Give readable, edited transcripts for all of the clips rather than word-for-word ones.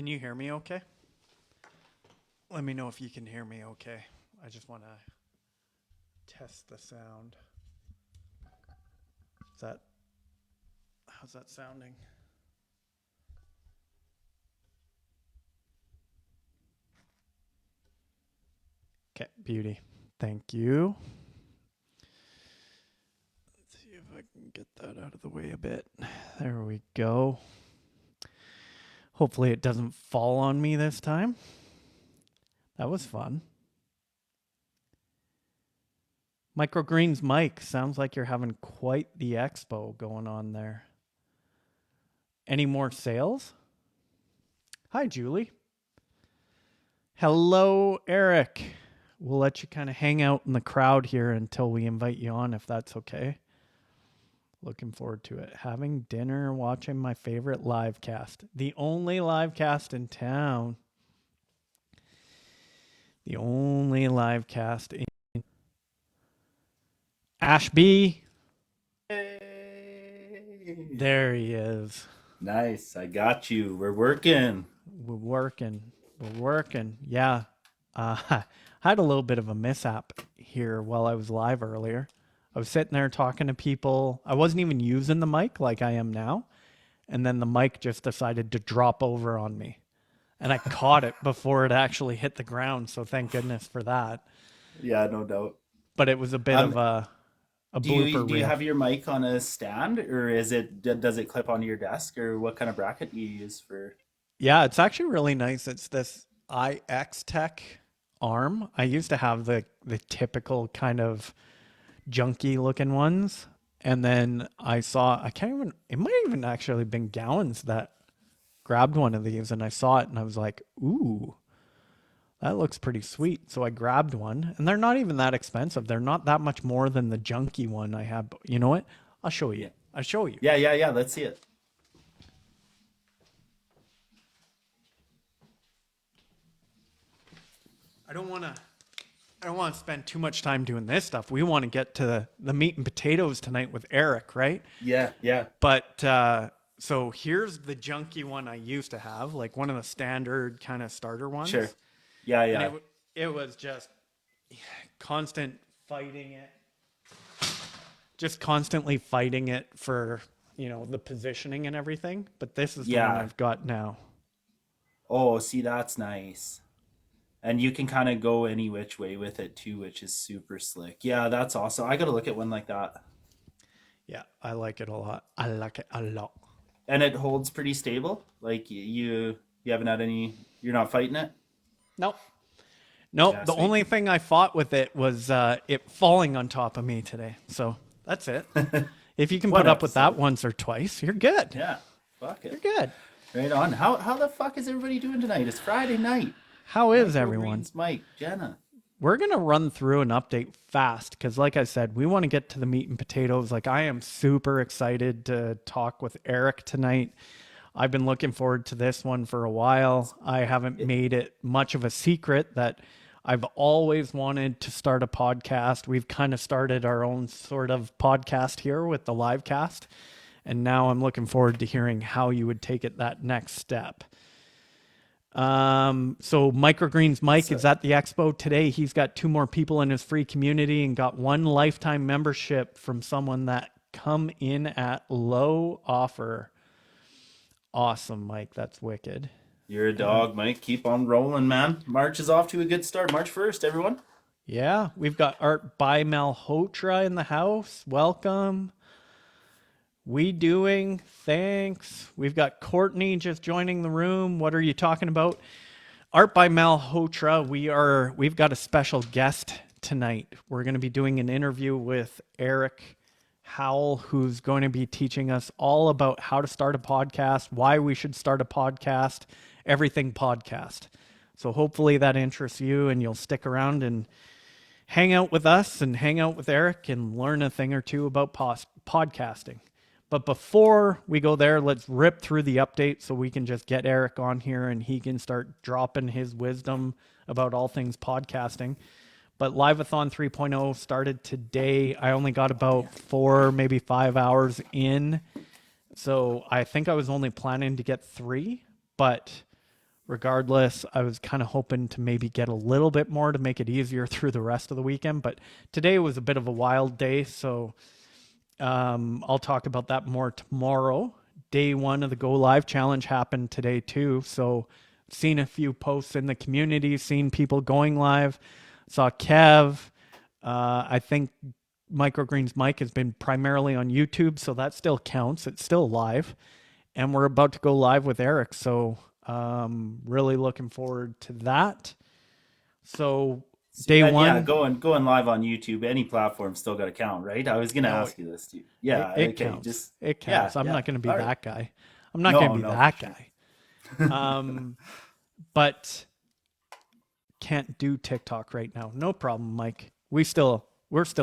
Can you hear me okay? Let me know if you can hear me okay. I just want to test the sound. How's that sounding? Okay, beauty. Thank you. Let's see if I can get that out of the way a bit. There we go. Hopefully it doesn't fall on me this time. That was fun. Microgreens Mike, sounds like you're having quite the expo going on there. Any more sales? Hi, Julie. Hello, Eric. We'll let you kind of hang out in the crowd here until we invite you on, if that's okay. Looking forward to it. Having dinner, watching my favorite live cast. The only live cast in town. The only live cast in Ashby. Hey. There he is. Nice. I got you. We're working. We're working. Yeah. I had a little bit of a mishap here while I was live earlier. I was sitting there talking to people. I wasn't even using the mic like I am now. And then the mic just decided to drop over on me. And I caught it before it actually hit the ground. So thank goodness for that. Yeah, no doubt. But it was a bit of a Do you blooper do you reel. have your mic on a stand, or does it clip onto your desk, or what kind of bracket do you use for? Yeah, it's actually really nice. It's this IX Tech arm. I used to have the typical kind of junky looking ones. And then I can't even, it might even actually been Gowans that grabbed one of these and I saw it and I was like, ooh, that looks pretty sweet. So I grabbed one and they're not even that expensive. They're not that much more than the junky one I have. But you know what? I'll show you. Yeah, I'll show you. yeah. Let's see it. I don't want to spend too much time doing this stuff. We want to get to the meat and potatoes tonight with Eric, right? Yeah. But so here's the junky one I used to have, like one of the standard kind of starter ones. Sure. Yeah, And yeah. it was constant fighting it, just constantly fighting it for, the positioning and everything. But this is the one Yeah. I've got now. Oh, see, that's nice. And you can kind of go any which way with it too, which is super slick. Yeah, that's awesome. I gotta look at one like that. Yeah, I like it a lot. I like it a lot. And it holds pretty stable. Like you haven't had any. You're not fighting it. Nope. Nope. Yeah, The sweet. only thing I fought with it was it falling on top of me today. So that's it. If you can One put up with that episode. once or twice, you're good. Yeah. Fuck You're it. good. Right on. How the fuck is everybody doing tonight? It's Friday night. How is everyone? Microgreens, Mike, Jenna. We're going to run through an update fast because, like I said, we want to get to the meat and potatoes. Like, I am super excited to talk with Eric tonight. I've been looking forward to this one for a while. I haven't made it much of a secret that I've always wanted to start a podcast. We've kind of started our own sort of podcast here with the live cast. And now I'm looking forward to hearing how you would take it that next step. So Microgreens Mike is at the expo today. He's got 2 more people in his free community and got 1 lifetime membership from someone that come in at low offer. Awesome, Mike. That's wicked. You're a dog, Mike. Keep on rolling, man. March is off to a good start. March 1st, everyone. Yeah, we've got Art by Malhotra in the house. Welcome. We doing? Thanks. We've got Courtney just joining the room. What are you talking about? Art by Malhotra. We've got a special guest tonight. We're going to be doing an interview with Eric Howell, who's going to be teaching us all about how to start a podcast, why we should start a podcast, everything podcast. So hopefully that interests you and you'll stick around and hang out with us and hang out with Eric and learn a thing or two about podcasting. But before we go there, let's rip through the update so we can just get Eric on here and he can start dropping his wisdom about all things podcasting. But Liveathon 3.0 started today. I only got about 4, maybe 5 hours in. So I think I was only planning to get 3, but regardless. I was kind of hoping to maybe get a little bit more to make it easier through the rest of the weekend, but today was a bit of a wild day, so I'll talk about that more tomorrow. Day one of the Go Live Challenge happened today too, so seen a few posts in the community, seen people going live, saw Kev. I think Microgreen's mic has been primarily on YouTube, so that still counts. It's still live. And we're about to go live with Eric, so really looking forward to that. So day one, yeah, going live on YouTube, any platform still got to count, right? I was gonna ask you this too. Yeah, it okay, counts. just It counts. yeah, I'm yeah. not going to be All that right. guy. I'm not No, going to be no, that for sure. guy. But can't do TikTok right now. No problem, Mike. We're still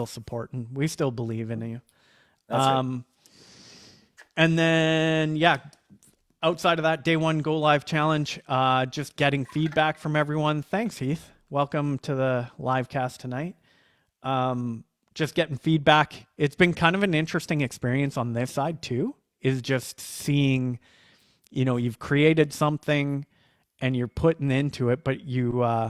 supporting. We still believe in you. That's right. And then, yeah, outside of that, day one Go Live Challenge, just getting feedback from everyone. Thanks, Heath. Welcome to the live cast tonight. Just getting feedback. It's been kind of an interesting experience on this side too, is just seeing, you've created something and you're putting into it, but you're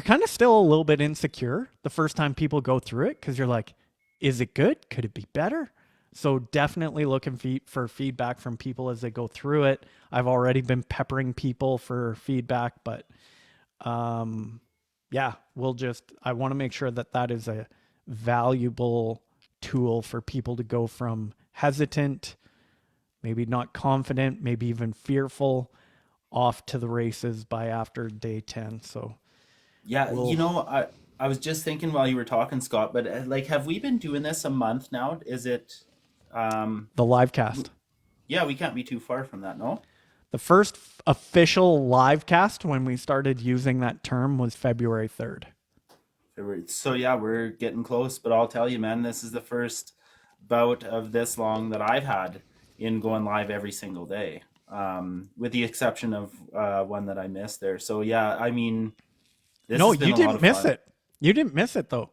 kind of still a little bit insecure the first time people go through it, because you're like, is it good? Could it be better? So definitely looking for feedback from people as they go through it. I've already been peppering people for feedback, but yeah, I want to make sure that is a valuable tool for people to go from hesitant, maybe not confident, maybe even fearful, off to the races by after day 10. So Yeah, we'll I was just thinking while you were talking, Scott, but like, have we been doing this a month now? Is it? the live cast. Yeah, we can't be too far from that, no? The first official live cast when we started using that term was February 3rd. So yeah, we're getting close, but I'll tell you, man, this is the first bout of this long that I've had in going live every single day, with the exception of one that I missed there. So yeah, I mean, this No, has been you a lot didn't of miss fun. it. You didn't miss it though.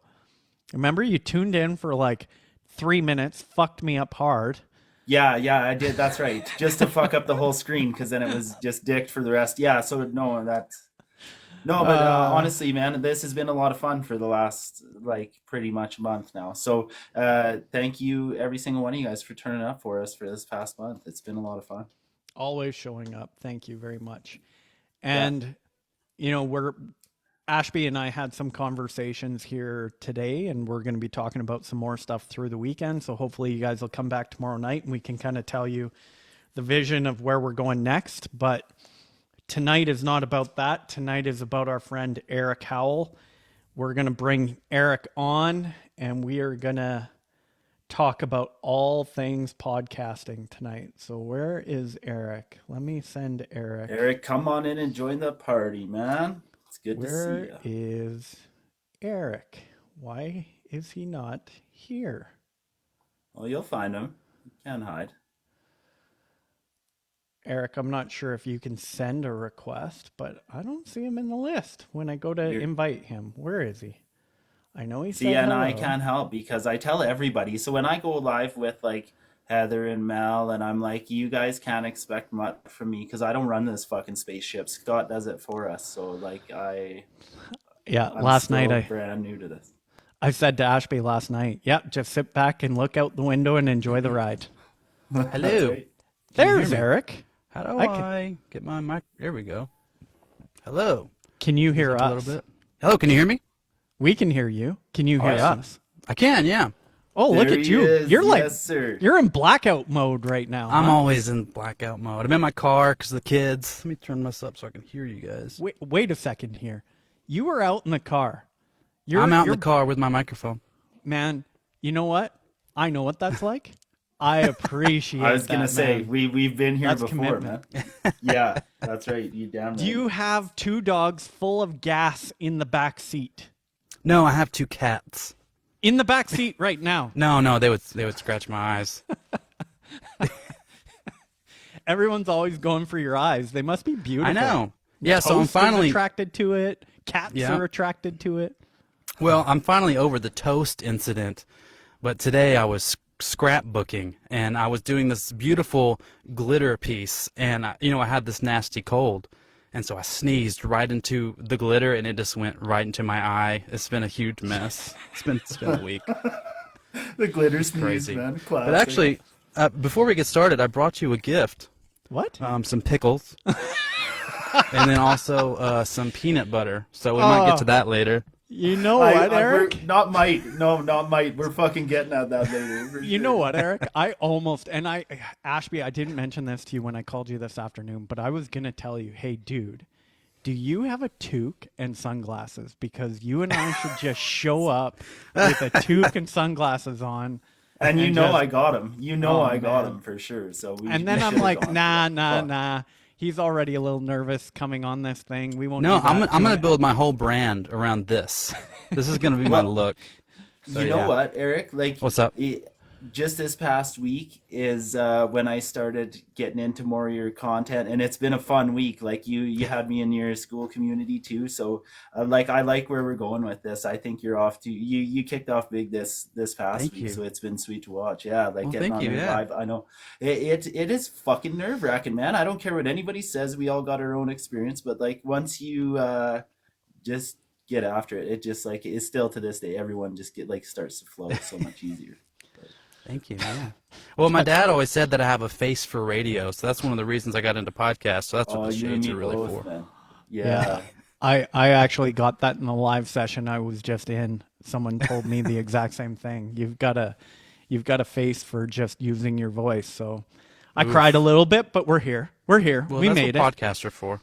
Remember, you tuned in for like 3 minutes, fucked me up hard. Yeah, yeah, I did. That's right. Just to fuck up the whole screen, because then it was just dicked for the rest. Yeah, so no, no, but Uh, honestly, man, this has been a lot of fun for the last like pretty much month now. So thank you, every single one of you guys, for turning up for us for this past month. It's been a lot of fun. Always showing up. Thank you very much. Yeah, And we're Ashby and I had some conversations here today, and we're going to be talking about some more stuff through the weekend. So hopefully you guys will come back tomorrow night and we can kind of tell you the vision of where we're going next. But tonight is not about that. Tonight is about our friend Eric Howell. We're going to bring Eric on and we are going to talk about all things podcasting tonight. So where is Eric? Let me send Eric. Eric, come on in and join the party, man. It's good to see Where you. is Eric? Why is he not here? Well, you'll find him. You can't hide. Eric, I'm not sure if you can send a request, but I don't see him in the list when I go to You're, invite him. Where is he? I know he See, said and I hello. can't help because I tell everybody. So when I go live with like Heather and Mel, and I'm like, you guys can't expect much from me because I don't run this fucking spaceship. Scott does it for us. So like, Yeah, I'm last night still I brand new to this. I said to Ashby last night, yep, just sit back and look out the window and enjoy the ride. That's Hello. right. Can you hear There's me? Eric. How do I can, I get my mic? There we go. Hello. can you Ease hear up a little us? bit. Hello, can you hear me? We can hear you. Can you hear Awesome. us? I can, yeah. Oh, look There at he you. is. You're like, Yes, sir. you're in blackout mode right now, I'm huh? always in blackout mode. I'm in my car because of the kids. Let me turn this up so I can hear you guys. Wait a second here. You were out in the car. I'm out in You're the car with my microphone. man, you know what? I know what that's like. I appreciate I was gonna that, say man. we've been here That's before, commitment. man. Yeah, that's right. You damn Do right. you have two dogs full of gas in the back seat? No, I have two cats. In the back seat right now. No, they would scratch my eyes. Everyone's always going for your eyes. They must be beautiful. I know. Yeah, so I'm Toast is finally attracted to it. Cats Yeah. are attracted to it. Well, I'm finally over the toast incident, but today I was scrapbooking and I was doing this beautiful glitter piece, and I had this nasty cold, And so I sneezed right into the glitter, and it just went right into my eye. It's been a huge mess. It's been a week. The glitter sneeze, Crazy. man. Classic. But actually, before we get started, I brought you a gift. What? Some pickles. And then also some peanut butter. So we might get to that later. You know what, Eric? Not might. No, not might. We're fucking getting at that later. You know what, Eric? Ashby, I didn't mention this to you when I called you this afternoon, but I was going to tell you, hey, dude, do you have a toque and sunglasses? Because you and I should just show up with a toque and sunglasses on. And you know just, I got him. You know I got man. him for sure. So and then I'm like, nah. He's already a little nervous coming on this thing. We won't. No, do that I'm going to build my whole brand around this. This is going to be my look. So, you know what, Eric? Like, what's up? Just this past week is when I started getting into more of your content, and it's been a fun week. Like you had me in your Skool community too, so like I like where we're going with this. I think you're off to you kicked off big this past week, so it's been sweet to watch. Yeah, like getting on there live. I know it is fucking nerve wracking, man. I don't care what anybody says. We all got our own experience, but like once you just get after it, it just like it's still to this day. Everyone just starts to flow so much easier. Thank you. Yeah. Well, my dad always said that I have a face for radio, so that's one of the reasons I got into podcasts. So that's what the shades are really for. Man. Yeah. I actually got that in the live session I was just in. Someone told me the exact same thing. You've got a face for just using your voice. So I cried a little bit, but we're here. We're here. Well, we that's made what it. podcasts are for.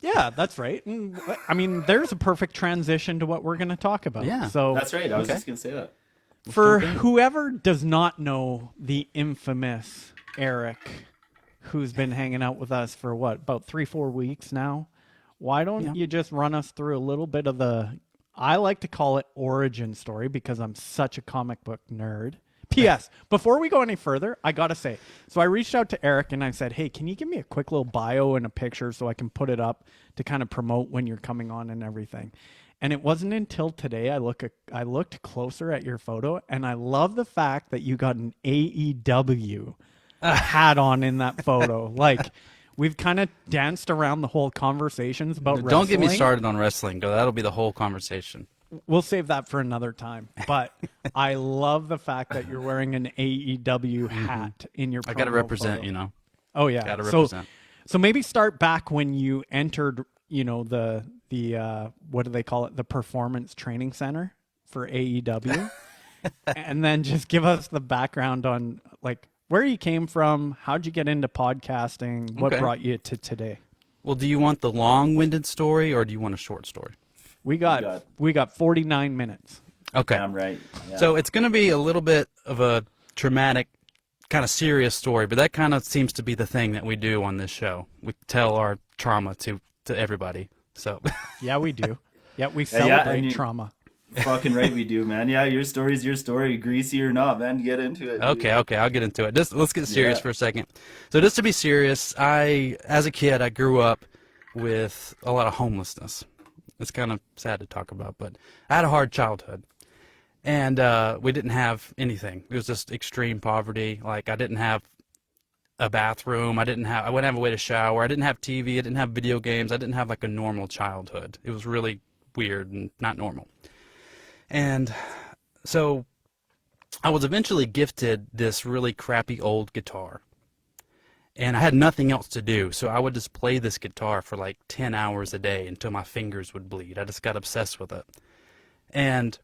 Yeah, that's right. And, I mean, there's a perfect transition to what we're going to talk about. Yeah. So That's right. I was just going to say that. For whoever does not know the infamous Eric, who's been hanging out with us for about 3-4 weeks now, why don't you just run us through a little bit of I like to call it origin story because I'm such a comic book nerd. P.S. Before we go any further, I got to say, so I reached out to Eric and I said, hey, can you give me a quick little bio and a picture so I can put it up to kind of promote when you're coming on and everything. And it wasn't until today I looked closer at your photo, and I love the fact that you got an AEW hat on in that photo. Like, we've kind of danced around the whole conversations about wrestling. Don't get me started on wrestling, though. That'll be the whole conversation. We'll save that for another time. But I love the fact that you're wearing an AEW hat in your promo I got to represent, photo. you know. Oh, yeah. Got to represent. So maybe start back when you entered, the what do they call it? The Performance Training Center for AEW. And then just give us the background on like where you came from, how'd you get into podcasting, what brought you to today? Well, do you want the long-winded story or do you want a short story? We got 49 minutes. Okay. I'm right. Yeah. So it's going to be a little bit of a traumatic, kind of serious story, but that kind of seems to be the thing that we do on this show. We tell our trauma to everybody. So yeah, we do. Yeah, we celebrate trauma. Fucking right we do, man. Yeah, your story's your story, greasy or not, man. Get into it. Okay, I'll get into it. Let's get serious for a second. So just to be serious, as a kid, I grew up with a lot of homelessness. It's kind of sad to talk about, but I had a hard childhood. And we didn't have anything. It was just extreme poverty. Like I didn't have a bathroom. I wouldn't have a way to shower. I didn't have TV. I didn't have video games. I didn't have like a normal childhood. It was really weird and not normal. And so I was eventually gifted this really crappy old guitar. And I had nothing else to do, so I would just play this guitar for like 10 hours a day until my fingers would bleed. I just got obsessed with it. And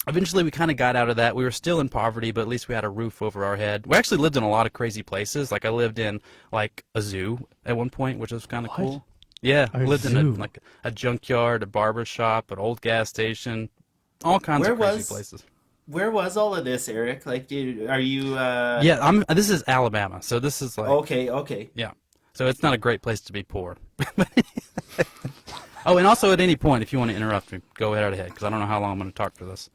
eventually we kind of got out of that. We were still in poverty, but at least we had a roof over our head. We actually lived in a lot of crazy places. Like I lived in like a zoo at one point, which was kind of cool. Yeah, I lived in a junkyard, a barber shop, an old gas station, all kinds of crazy places. Where was all of this, Eric? Like, are you? Yeah, this is Alabama, so this is like. Okay. Yeah, so it's not a great place to be poor. Oh, and also at any point, if you want to interrupt me, go right ahead, because I don't know how long I'm going to talk for this.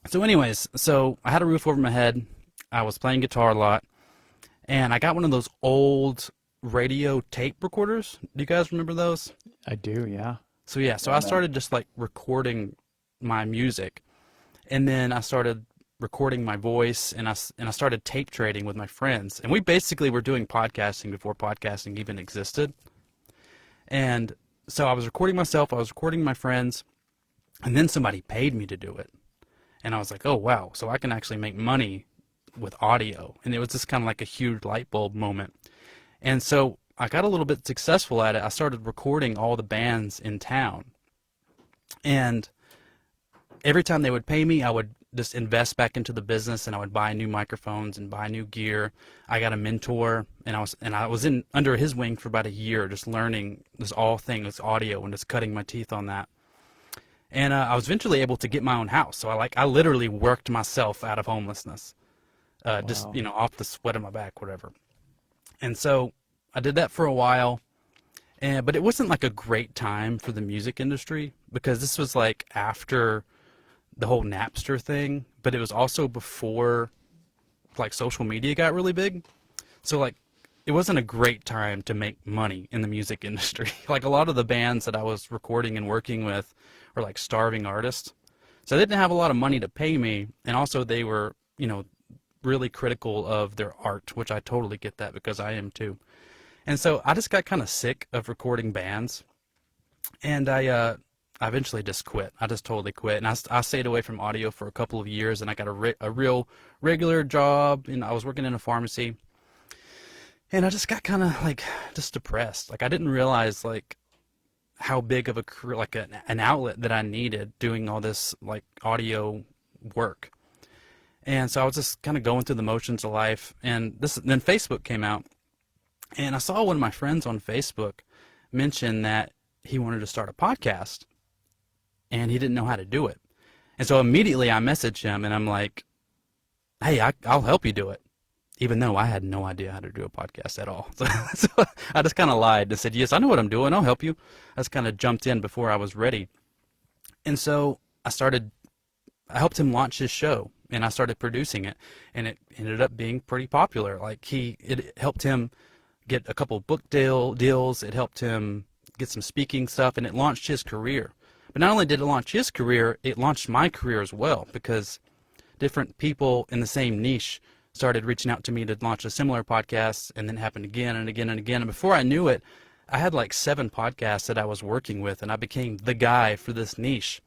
So anyways, I had a roof over my head. I was playing guitar a lot, and I got one of those old radio tape recorders. Do you guys remember those? I do, yeah. So I started just like recording my music, and then I started recording my voice, and I started tape trading with my friends, and we basically were doing podcasting before podcasting even existed. And so I was recording myself, I was recording my friends, and then somebody paid me to do it. And I was like, oh, wow, so I can actually make money with audio. And it was just kind of like a huge light bulb moment. And so I got a little bit successful at it. I started recording all the bands in town. And every time they would pay me, I would just invest back into the business, and I would buy new microphones and buy new gear. I got a mentor, and I was in under his wing for about a year, just learning this audio, and just cutting my teeth on that. And I was eventually able to get my own house. So I literally worked myself out of homelessness, just off the sweat of my back, whatever. And so I did that for a while, but it wasn't like a great time for the music industry, because this was like after the whole Napster thing, but it was also before like social media got really big. So like it wasn't a great time to make money in the music industry. Like a lot of the bands that I was recording and working with were like starving artists. So they didn't have a lot of money to pay me, and also they were, really critical of their art, which I totally get that, because I am too. And so I just got kind of sick of recording bands, and I eventually just quit. I just totally quit, and I stayed away from audio for a couple of years, and I got a real regular job, and I was working in a pharmacy, and I just got kind of like just depressed. Like I didn't realize like how big of a career, like an outlet that I needed doing all this like audio work. And so I was just kind of going through the motions of life, and then Facebook came out, and I saw one of my friends on Facebook mention that he wanted to start a podcast, and he didn't know how to do it. And so immediately I messaged him, and I'm like, hey, I'll help you do it, even though I had no idea how to do a podcast at all. So I just kind of lied and said, yes, I know what I'm doing. I'll help you. I just kind of jumped in before I was ready. And so I helped him launch his show, and I started producing it, and it ended up being pretty popular. Like it helped him get a couple book deals. It helped him get some speaking stuff, and it launched his career. But not only did it launch his career, it launched my career as well, because different people in the same niche started reaching out to me to launch a similar podcast, and then happened again and again and again. And before I knew it, I had like 7 podcasts that I was working with, and I became the guy for this niche.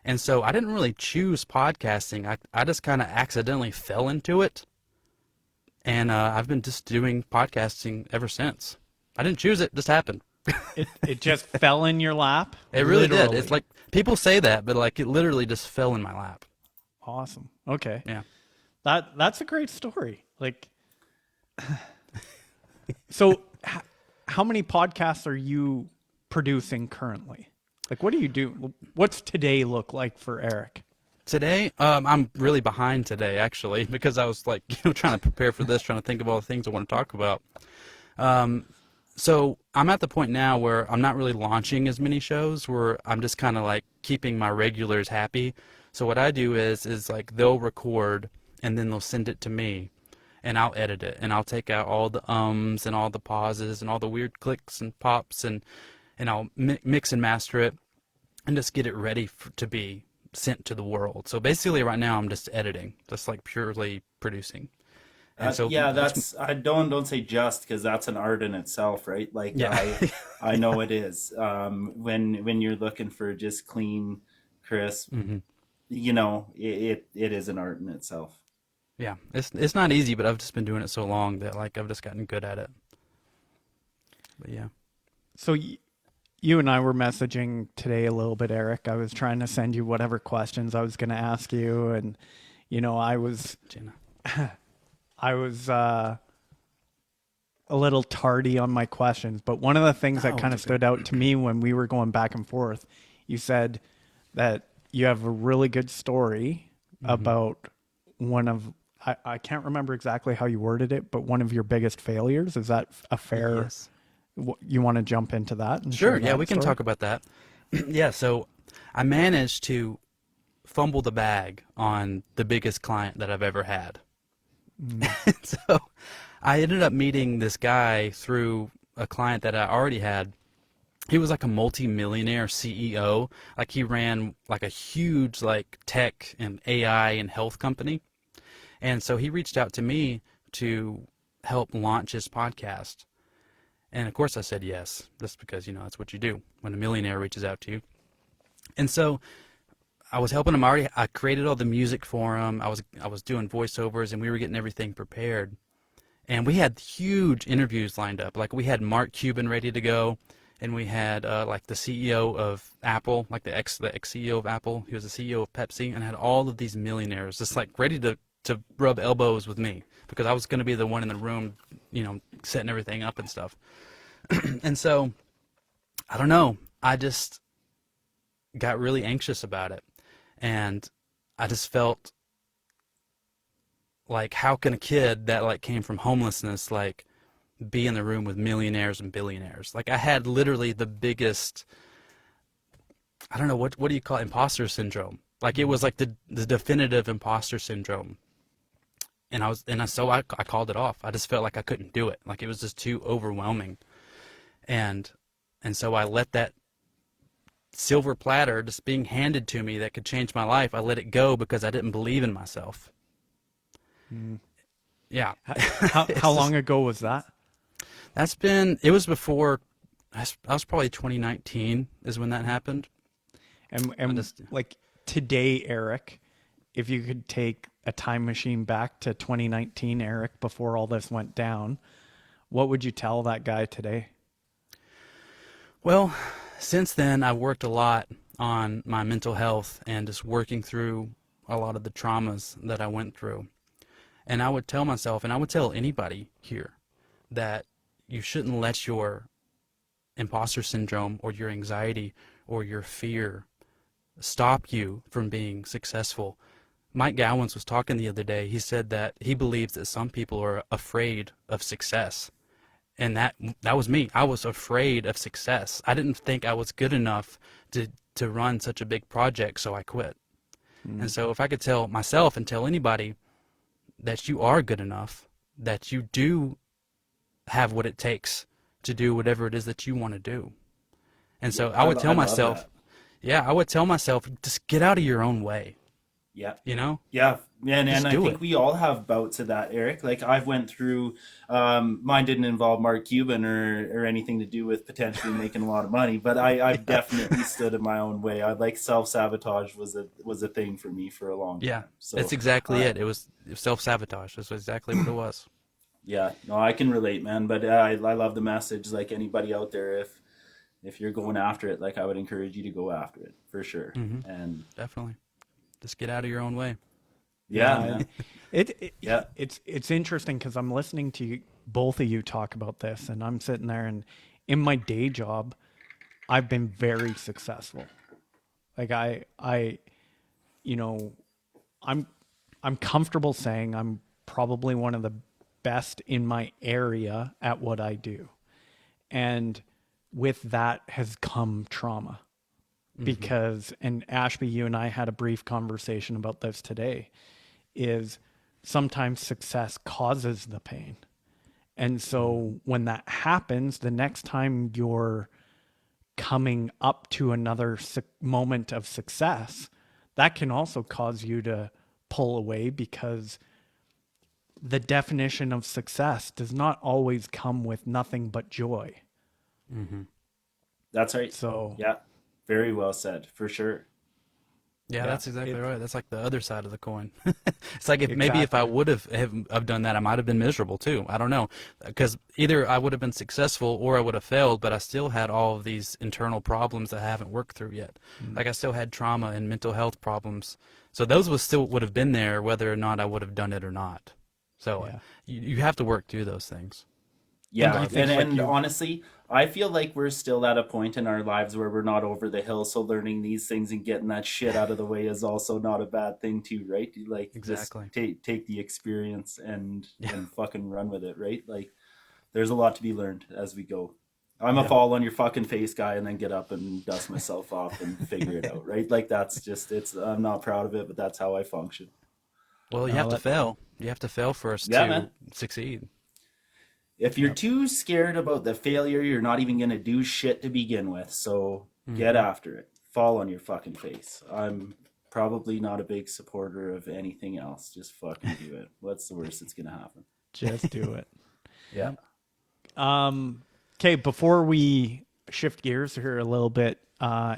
And so I didn't really choose podcasting. I just kind of accidentally fell into it. And I've been just doing podcasting ever since. I didn't choose it, just happened. It just fell in your lap? It really Literally. did. It's like, people say that, but like it literally just fell in my lap. Awesome. Okay. Yeah. That's a great story. Like, so how many podcasts are you producing currently? Like, what do you do? What's today look like for Eric? Today, I'm really behind today, actually, because I was like, trying to prepare for this, trying to think of all the things I want to talk about. So I'm at the point now where I'm not really launching as many shows, where I'm just kind of like keeping my regulars happy. So what I do is like they'll record, and then they'll send it to me, and I'll edit it, and I'll take out all the ums and all the pauses and all the weird clicks and pops, and I'll mix and master it and just get it ready to be sent to the world. So basically right now I'm just editing, just like purely producing. And so I don't say just, because that's an art in itself, right? Like yeah. I know it is. When you're looking for just clean, crisp, Mm-hmm. it is an art in itself. Yeah, it's not easy, but I've just been doing it so long that like I've just gotten good at it. But yeah. So you and I were messaging today a little bit, Eric. I was trying to send you whatever questions I was going to ask you, and I was Jenna. I was a little tardy on my questions, but one of the things that kind of stood out to me when we were going back and forth, you said that you have a really good story about one of, I can't remember exactly how you worded it, but one of your biggest failures. Is that a fair? Yes. You want to jump into that? And Sure. share Yeah, that we can story? talk about that. Yeah. So I managed to fumble the bag on the biggest client that I've ever had. So I ended up meeting this guy through a client that I already had. He was like a multi-millionaire CEO. Like he ran like a huge like tech and AI and health company. And so he reached out to me to help launch his podcast. And of course I said yes, just because, that's what you do when a millionaire reaches out to you. And so I was helping him already. I created all the music for him. I was doing voiceovers, and we were getting everything prepared. And we had huge interviews lined up. Like we had Mark Cuban ready to go, and we had like the CEO of Apple, like the ex CEO of Apple. He was the CEO of Pepsi, and had all of these millionaires just like ready to rub elbows with me, because I was going to be the one in the room, setting everything up and stuff. And so, I don't know. I just got really anxious about it. And I just felt like, how can a kid that like came from homelessness like be in the room with millionaires and billionaires? Like I had literally the biggest, I don't know, what do you call it? Imposter syndrome. Like it was like the definitive imposter syndrome. And so I called it off. I just felt like I couldn't do it. Like it was just too overwhelming. And so I let that silver platter just being handed to me that could change my life, I let it go because I didn't believe in myself. Yeah. How long ago was that? It was before, I was probably 2019 is when that happened. And like today, Eric, if you could take a time machine back to 2019, Eric, before all this went down, what would you tell that guy today? Well, since then, I've worked a lot on my mental health and just working through a lot of the traumas that I went through. And I would tell myself, and I would tell anybody here, that you shouldn't let your imposter syndrome or your anxiety or your fear stop you from being successful. Mike Gowans was talking the other day. He said that he believes that some people are afraid of success. And that was me. I was afraid of success. I didn't think I was good enough to run such a big project, so I quit. And so if I could tell myself and tell anybody that you are good enough, that you do have what it takes to do whatever it is that you want to do. And so I would tell myself, I would tell myself, just get out of your own way. Yeah. Yeah, and I think we all have bouts of that, Eric. Like I've went through, mine didn't involve Mark Cuban or anything to do with potentially making a lot of money, but I've definitely stood in my own way. I like self-sabotage was a thing for me for a long time. So that's exactly it. It was self-sabotage. That's exactly what it was. Yeah, no, I can relate, man. But I love the message. Like anybody out there, if you're going after it, like I would encourage you to go after it for sure. And definitely. Just get out of your own way. Yeah, man. It's interesting because I'm listening to both of you talk about this, and I'm sitting there, and in my day job, I've been very successful. Like I'm comfortable saying I'm probably one of the best in my area at what I do, and with that has come trauma. Because, and Ashby, you and I had a brief conversation about this today, is sometimes success causes the pain. And so when that happens, the next time you're coming up to another moment of success, that can also cause you to pull away, because the definition of success does not always come with nothing but joy. That's right. So yeah. Very well said, for sure. Yeah, that's exactly right. That's like the other side of the coin. It's like maybe if I would have done that, I might have been miserable too. I don't know, because either I would have been successful or I would have failed, but I still had all of these internal problems that I haven't worked through yet. Like I still had trauma and mental health problems. So those would have been there whether or not I would have done it or not. So you have to work through those things. Yeah, and honestly, I feel like we're still at a point in our lives where we're not over the hill, so learning these things and getting that shit out of the way is also not a bad thing too, right? Like exactly. Just take the experience and fucking run with it, right? Like there's a lot to be learned as we go. I'm a fall on your fucking face guy and then get up and dust myself off and figure it out, right? Like that's just I'm not proud of it, but that's how I function. Well, you have to fail. You have to fail first to succeed. If you're too scared about the failure, you're not even going to do shit to begin with. So get after it. Fall on your fucking face. I'm probably not a big supporter of anything else. Just fucking do it. What's the worst that's going to happen? Just do it. Yeah. Okay, before we shift gears here a little bit,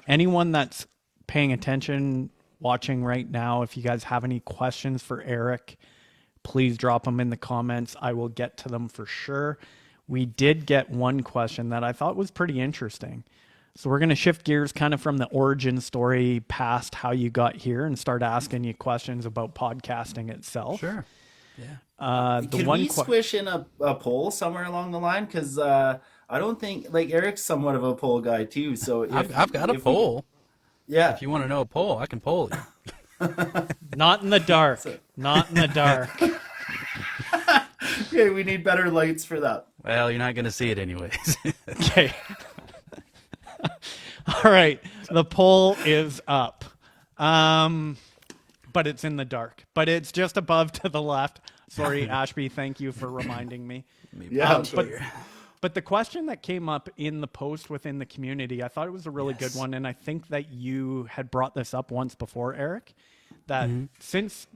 anyone that's paying attention, watching right now, if you guys have any questions for Eric, please drop them in the comments. I will get to them for sure. We did get one question that I thought was pretty interesting. So we're going to shift gears kind of from the origin story past how you got here and start asking you questions about podcasting itself. Sure. Yeah. Could we squish in a poll somewhere along the line? Because I don't think, like, Eric's somewhat of a poll guy too. So I've got a poll. Yeah. If you want to know a poll, I can poll you. Not in the dark. Not in the dark. Okay, we need better lights for that. Well, you're not going to see it anyways. Okay. All right. The poll is up. But it's in the dark. But it's just above to the left. Sorry, Ashby. Thank you for reminding me. Yeah. But the question that came up in the post within the community, I thought it was a really good one. And I think that you had brought this up once before, Eric, that since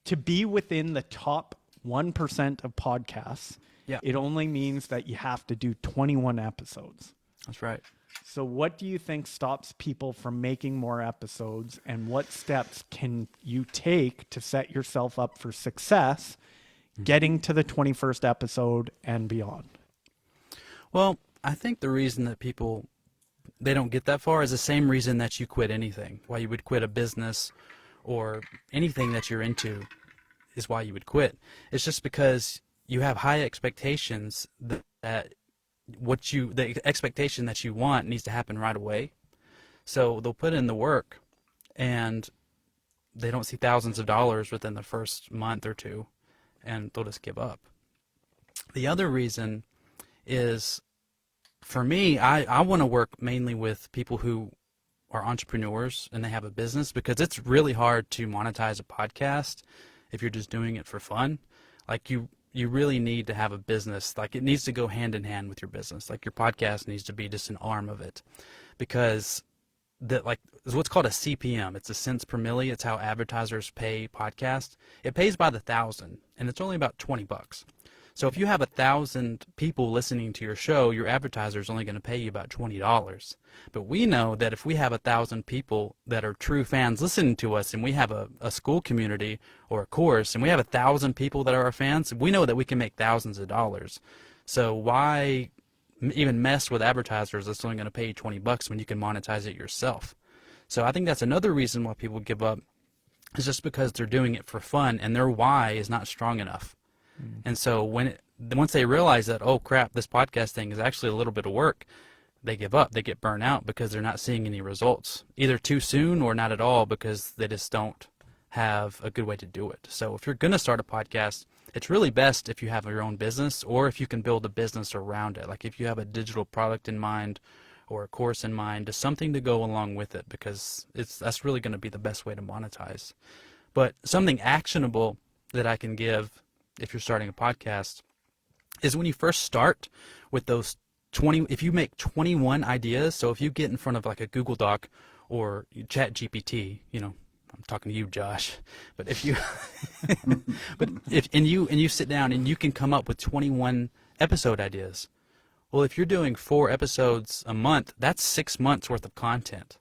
to be within the top 1% of podcasts, it only means that you have to do 21 episodes. That's right. So what do you think stops people from making more episodes, and what steps can you take to set yourself up for success getting to the 21st episode and beyond? Well, I think the reason that people, they don't get that far is the same reason that you quit anything. Why you would quit a business or anything that you're into is why you would quit. It's just because you have high expectations that the expectation that you want needs to happen right away. So they'll put in the work and they don't see thousands of dollars within the first month or two, and they'll just give up. The other reason is, for me, I want to work mainly with people who are entrepreneurs and they have a business, because it's really hard to monetize a podcast if you're just doing it for fun. Like you really need to have a business. Like, it needs to go hand in hand with your business. Like, your podcast needs to be just an arm of it, because is what's called a CPM. It's a cents per milli. It's how advertisers pay podcasts. It pays by the 1,000, and it's only about $20. So if you have 1,000 people listening to your show, your advertiser is only going to pay you about $20. But we know that if we have 1,000 people that are true fans listening to us, and we have a Skool community or a course, and we have 1,000 people that are our fans, we know that we can make thousands of dollars. So why even mess with advertisers that's only going to pay you $20 when you can monetize it yourself? So I think that's another reason why people give up, is just because they're doing it for fun and their why is not strong enough. And so once they realize that, oh crap, this podcast thing is actually a little bit of work, they give up. They get burnt out because they're not seeing any results, either too soon or not at all, because they just don't have a good way to do it. So if you're going to start a podcast, it's really best if you have your own business, or if you can build a business around it. Like if you have a digital product in mind or a course in mind, just something to go along with it, because that's really going to be the best way to monetize. But something actionable that I can give if you're starting a podcast is, when you first start with those 20, if you make 21 ideas, so if you get in front of like a Google Doc or Chat GPT, I'm talking to you, Josh, but if you, and you sit down and you can come up with 21 episode ideas. Well, if you're doing 4 episodes a month, that's 6 months worth of content.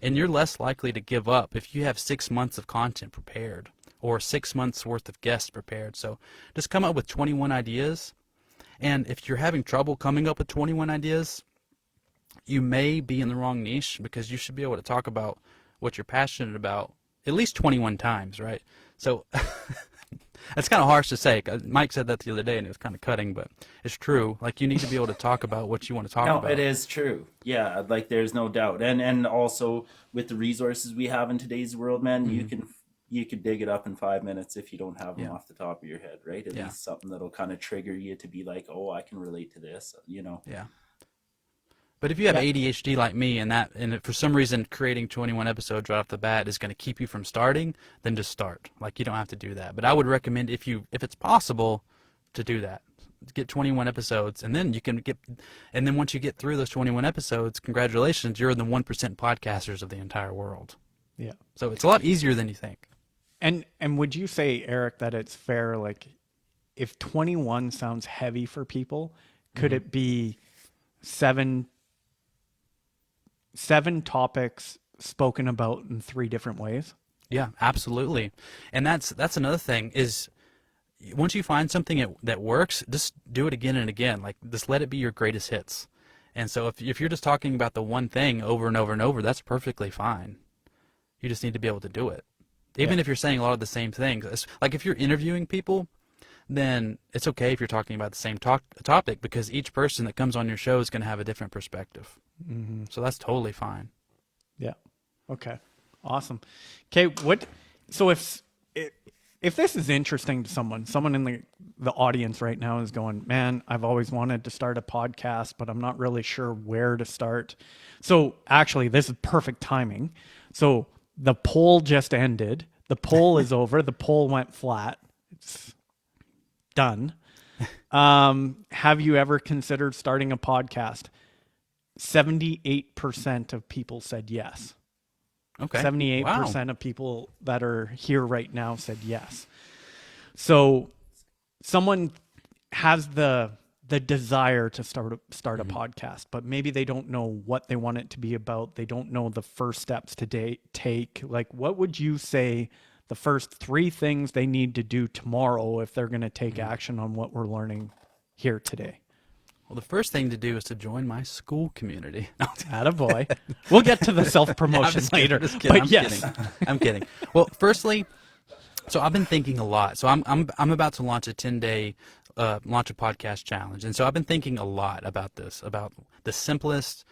And you're less likely to give up if you have 6 months of content prepared, or 6 months worth of guests prepared. So just come up with 21 ideas. And if you're having trouble coming up with 21 ideas, you may be in the wrong niche, because you should be able to talk about what you're passionate about at least 21 times, right? So that's kind of harsh to say. Mike said that the other day and it was kind of cutting, but it's true. Like, you need to be able to talk about what you want to talk about. No, it is true. Yeah, like, there's no doubt. And also with the resources we have in today's world, man, you could dig it up in 5 minutes if you don't have them off the top of your head, right? At least something that'll kind of trigger you to be like, oh, I can relate to this, Yeah. But if you have ADHD like me, and for some reason creating 21 episodes right off the bat is going to keep you from starting, then just start. Like, you don't have to do that. But I would recommend, if it's possible, to do that. Get 21 episodes, and then once you get through those 21 episodes, congratulations, you're in the 1% podcasters of the entire world. Yeah. So it's a lot easier than you think. And would you say, Eric, that it's fair, like, if 21 sounds heavy for people, could it be seven topics spoken about in 3 different ways. Yeah, absolutely. And that's another thing is once you find something that works, just do it again and again. Like just let it be your greatest hits. And so if you're just talking about the one thing over and over and over, that's perfectly fine. You just need to be able to do it. Even if you're saying a lot of the same things. Like if you're interviewing people, then it's okay if you're talking about the same topic because each person that comes on your show is going to have a different perspective. Mm-hmm. So that's totally fine. Yeah. Okay. Awesome. Okay. So if this is interesting to someone in the audience right now is going, man, I've always wanted to start a podcast, but I'm not really sure where to start. So actually, this is perfect timing. So the poll just ended. The poll is over. The poll went flat. It's done. Have you ever considered starting a podcast? 78% of people said yes. Okay. 78% of people that are here right now said yes. So someone has the desire to start a podcast, but maybe they don't know what they want it to be about. They don't know the first steps to take. Like, what would you say the first 3 things they need to do tomorrow if they're going to take action on what we're learning here today? Well, the first thing to do is to join my Skool community. Attaboy. We'll get to the self-promotion later. Kidding. I'm kidding. Well, firstly, so I've been thinking a lot. So I'm about to launch a 10-day launch a podcast challenge. And so I've been thinking a lot about this, about the simplest,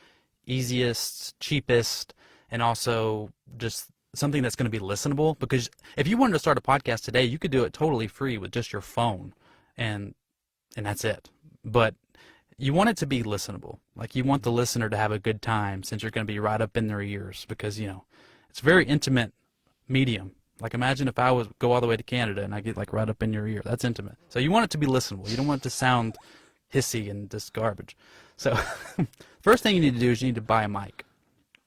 easiest, cheapest, and also just something that's going to be listenable. Because if you wanted to start a podcast today, you could do it totally free with just your phone, and that's it. But you want it to be listenable. Like you want the listener to have a good time since you're going to be right up in their ears because, it's a very intimate medium. Like imagine if I was go all the way to Canada and I get like right up in your ear. That's intimate. So you want it to be listenable. You don't want it to sound hissy and just garbage. So first thing you need to do is you need to buy a mic.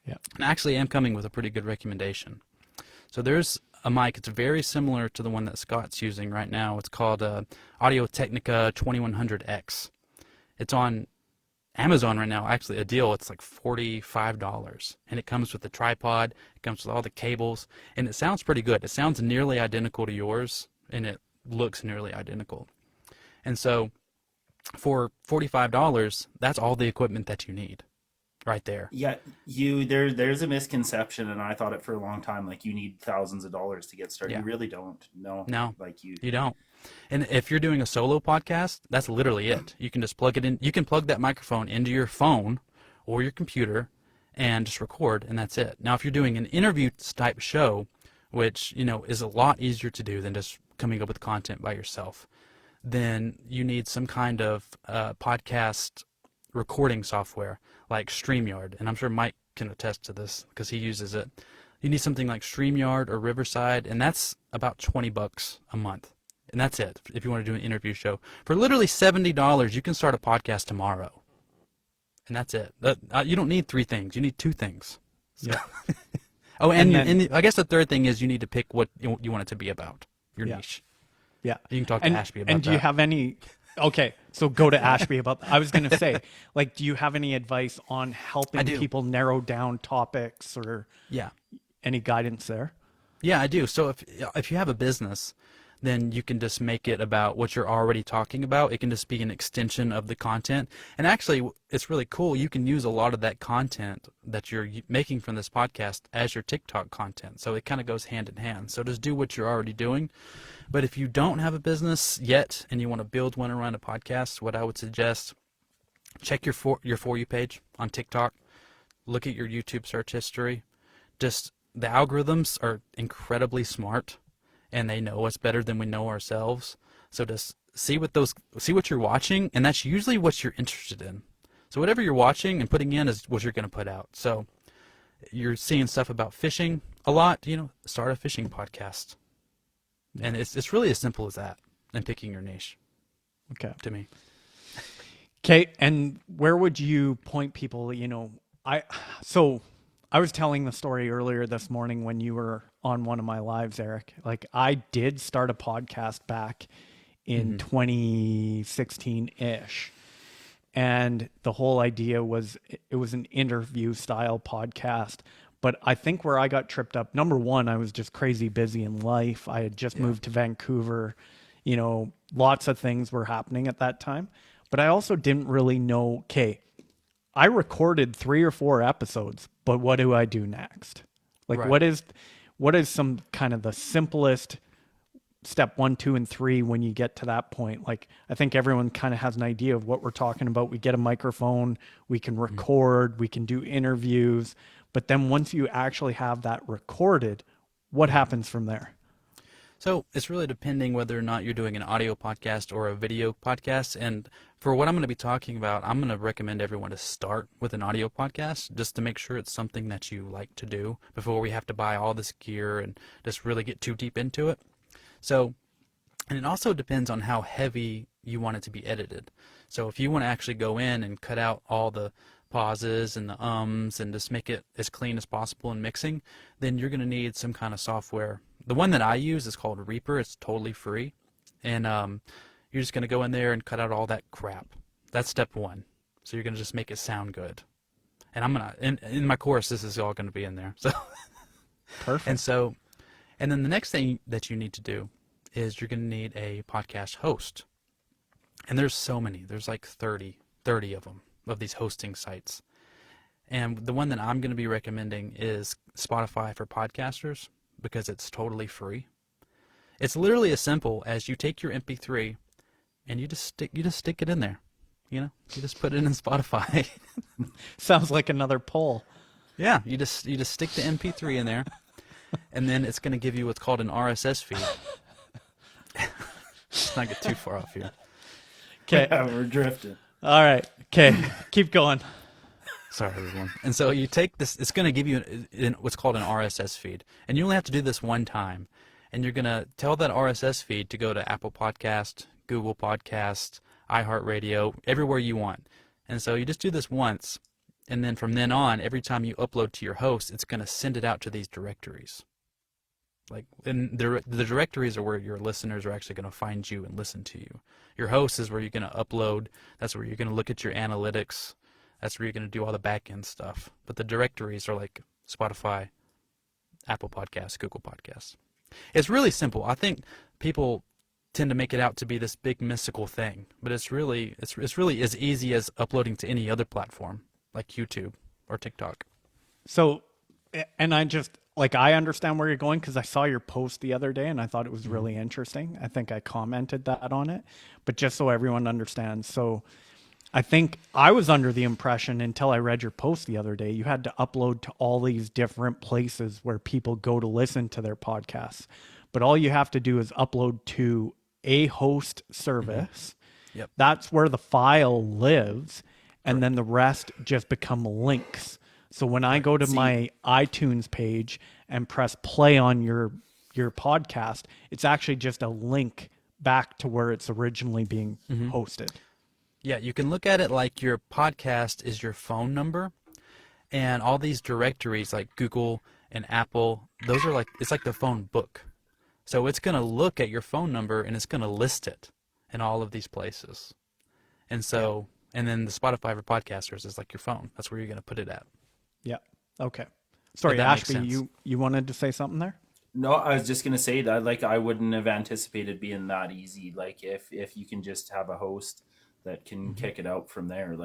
Yeah. And actually I'm coming with a pretty good recommendation. So there's a mic. It's very similar to the one that Scott's using right now. It's called Audio-Technica 2100X. It's on Amazon right now, actually a deal. It's like $45, and it comes with the tripod. It comes with all the cables, and it sounds pretty good. It sounds nearly identical to yours, and it looks nearly identical. And so for $45, that's all the equipment that you need right there. Yeah, there's a misconception, and I thought it for a long time, like you need thousands of dollars to get started. Yeah. You really don't. No, like you don't. And if you're doing a solo podcast, that's literally it. You can just plug it in. You can plug that microphone into your phone or your computer and just record, and that's it. Now, if you're doing an interview type show, which, is a lot easier to do than just coming up with content by yourself, then you need some kind of podcast recording software like StreamYard. And I'm sure Mike can attest to this because he uses it. You need something like StreamYard or Riverside, and that's about $20 a month. And that's it if you want to do an interview show. For literally $70, you can start a podcast tomorrow. And that's it. You don't need 3 things. You need 2 things. So. Yeah. Oh, and I guess the third thing is you need to pick what you want it to be about, your niche. Yeah. You can talk to Ashby about that. And do you have any... Okay, so go to Ashby about that. I was going to say, like, do you have any advice on helping people narrow down topics or any guidance there? Yeah, I do. So if you have a business, then you can just make it about what you're already talking about. It can just be an extension of the content. And actually, it's really cool. You can use a lot of that content that you're making from this podcast as your TikTok content. So it kind of goes hand in hand. So just do what you're already doing. But if you don't have a business yet and you want to build one around a podcast, what I would suggest, check your For You page on TikTok. Look at your YouTube search history. Just the algorithms are incredibly smart, and they know us better than we know ourselves. So just see what you're watching, and that's usually what you're interested in. So whatever you're watching and putting in is what you're going to put out. So you're seeing stuff about fishing a lot, start a fishing podcast. And it's really as simple as that, and picking your niche. Okay. To me. Okay, and where would you point people, I was telling the story earlier this morning when you were on one of my lives, Eric. Like, I did start a podcast back in 2016-ish. And the whole idea was it was an interview style podcast. But I think where I got tripped up, number one, I was just crazy busy in life. I had just moved to Vancouver. You know, lots of things were happening at that time. But I also didn't really know, okay, I recorded 3 or 4 episodes, but what do I do next? Like, Right. what is some kind of the simplest step 1, 2, and 3 when you get to that point? Like, I think everyone kind of has an idea of what we're talking about. We get a microphone, we can record, we can do interviews, but then once you actually have that recorded, what happens from there? So it's really depending whether or not you're doing an audio podcast or a video podcast. And for what I'm going to be talking about, I'm going to recommend everyone to start with an audio podcast just to make sure it's something that you like to do before we have to buy all this gear and just really get too deep into it. So, and it also depends on how heavy you want it to be edited. So if you want to actually go in and cut out all the pauses and the ums and just make it as clean as possible in mixing, then you're going to need some kind of software. The one that I use is called Reaper. It's totally free. And you're just going to go in there and cut out all that crap. That's step 1. So you're going to just make it sound good. And I'm going to, in my course, this is all going to be in there. So Perfect. And then the next thing that you need to do is you're going to need a podcast host. And there's so many. There's like 30 of them, of these hosting sites. And the one that I'm going to be recommending is Spotify for podcasters because it's totally free. It's literally as simple as you take your MP3 and you just stick it in there. You know, you just put it in Spotify. Sounds like another poll. Yeah, you just stick the MP3 in there, and then it's going to give you what's called an RSS feed. Let's not get too far off here. Okay. Yeah, we're drifting. All right. Okay. Keep going. Sorry, everyone. And so you take this, it's going to give you what's called an RSS feed. And you only have to do this one time. And you're going to tell that RSS feed to go to Apple Podcast, Google Podcast, iHeartRadio, everywhere you want. And so you just do this once. And then from then on, every time you upload to your host, it's going to send it out to these directories. And the directories are where your listeners are actually going to find you and listen to you. Your host is where you're going to upload. That's where you're going to look at your analytics. That's where you're going to do all the back-end stuff. But the directories are like Spotify, Apple Podcasts, Google Podcasts. It's really simple. I think people tend to make it out to be this big mystical thing, but it's really as easy as uploading to any other platform like YouTube or TikTok. So, and I understand where you're going because I saw your post the other day and I thought it was really interesting. I think I commented that on it, but just so everyone understands. So I think I was under the impression until I read your post the other day, you had to upload to all these different places where people go to listen to their podcasts. But all you have to do is upload to a host service. Mm-hmm. Yep. That's where the file lives. And then the rest just become links. So when I go to my iTunes page and press play on your podcast, it's actually just a link back to where it's originally being hosted. Yeah, you can look at it like your podcast is your phone number, and all these directories like Google and Apple, those are it's like the phone book. So it's going to look at your phone number and it's going to list it in all of these places. And so, and then the Spotify for podcasters is like your phone. That's where you're going to put it at. Yeah. Okay. Sorry, that makes Ashby, sense. you wanted to say something there? No, I was just gonna say that I wouldn't have anticipated being that easy. Like if you can just have a host that can kick it out from there,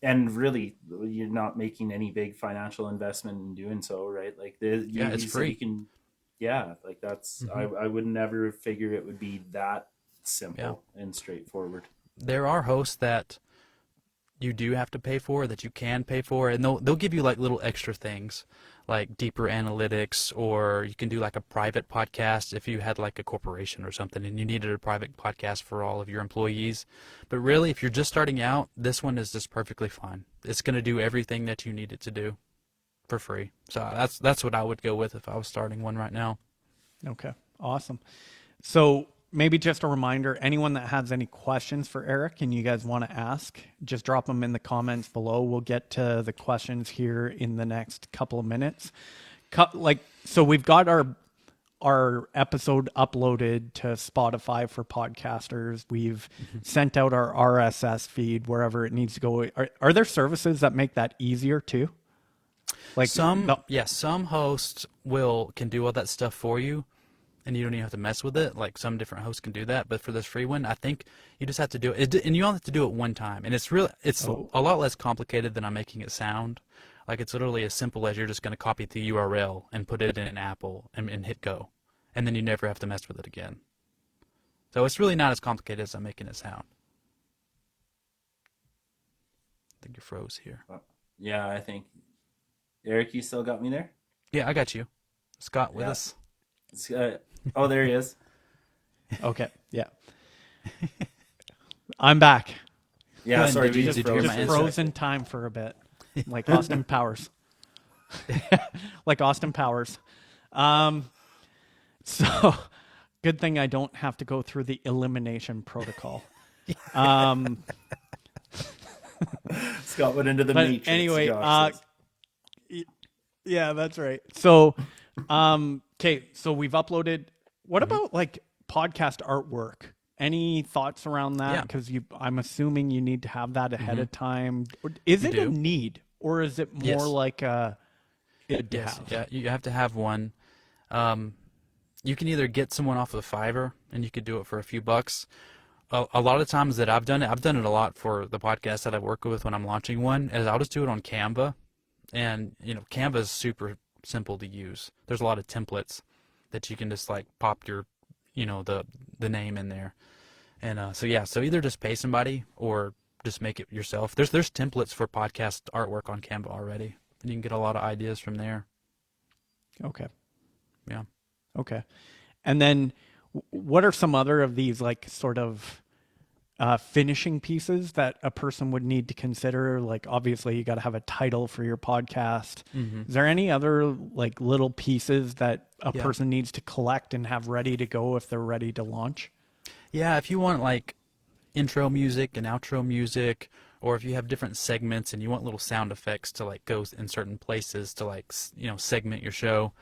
and really you're not making any big financial investment in doing so, right? It's free. You can, I would never figure it would be that simple and straightforward. There are hosts that you do have to pay for, that you can pay for, and they'll give you like little extra things like deeper analytics, or you can do like a private podcast if you had like a corporation or something and you needed a private podcast for all of your employees. But really, if you're just starting out, this one is just perfectly fine. It's going to do everything that you need it to do for free. So that's what I would go with if I was starting one right now. Okay. Awesome. So maybe just a reminder, anyone that has any questions for Eric and you guys want to ask, just drop them in the comments below. We'll get to the questions here in the next couple of minutes. So we've got our episode uploaded to Spotify for podcasters. We've sent out our RSS feed wherever it needs to go. Are there services that make that easier too? Like some hosts can do all that stuff for you, and you don't even have to mess with it. Like some different hosts can do that, but for this free one, I think you just have to do it, and you only have to do it one time. And it's a lot less complicated than I'm making it sound. Like it's literally as simple as you're just going to copy the URL and put it in an Apple and hit go, and then you never have to mess with it again. So it's really not as complicated as I'm making it sound. I think you froze here. Yeah, I think. Eric, you still got me there? Yeah, I got you. Scott with us. Oh, there he is. Okay, yeah. I'm back. Yeah, Good. sorry, Did we you- just did you hear froze. my Just froze in time for a bit, like Austin Powers. Like Austin Powers. So good thing I don't have to go through the elimination protocol. Scott went into the But Matrix. anyway, Josh says. yeah, that's right. So, okay, so we've uploaded. What about like podcast artwork? Any thoughts around that? Yeah. Because I'm assuming you need to have that ahead of time. Or is it a do. need, or is it more Yes. like a it to Yes, have? yeah, you have to have one. You can either get someone off of Fiverr, and you could do it for a few bucks. A lot of times that I've done it a lot for the podcast that I work with when I'm launching one, is I'll just do it on Canva. And, Canva is super simple to use. There's a lot of templates that you can just like pop your, the name in there. And so either just pay somebody or just make it yourself. There's templates for podcast artwork on Canva already, and you can get a lot of ideas from there. Okay. Yeah. Okay. And then what are some other of these like sort of finishing pieces that a person would need to consider? Like obviously you got to have a title for your podcast. Is there any other like little pieces that a person needs to collect and have ready to go if they're ready to launch? Yeah, if you want like intro music and outro music, or if you have different segments and you want little sound effects to like go in certain places to like, segment your show,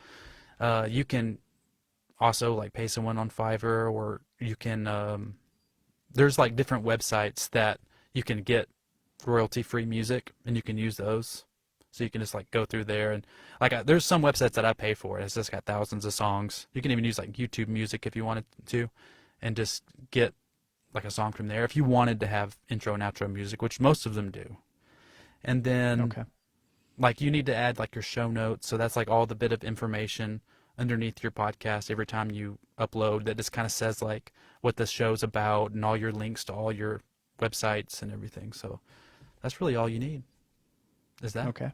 you can also like pay someone on Fiverr, or you can, there's like different websites that you can get royalty-free music, and you can use those. So you can just like go through there, and like there's some websites that I pay for. It's just got thousands of songs. You can even use like YouTube Music if you wanted to, and just get like a song from there if you wanted to have intro and outro music, which most of them do. And then like you need to add like your show notes. So that's like all the bit of information underneath your podcast every time you upload that just kind of says like what the show's about and all your links to all your websites and everything. So that's really all you need. Is that? Okay.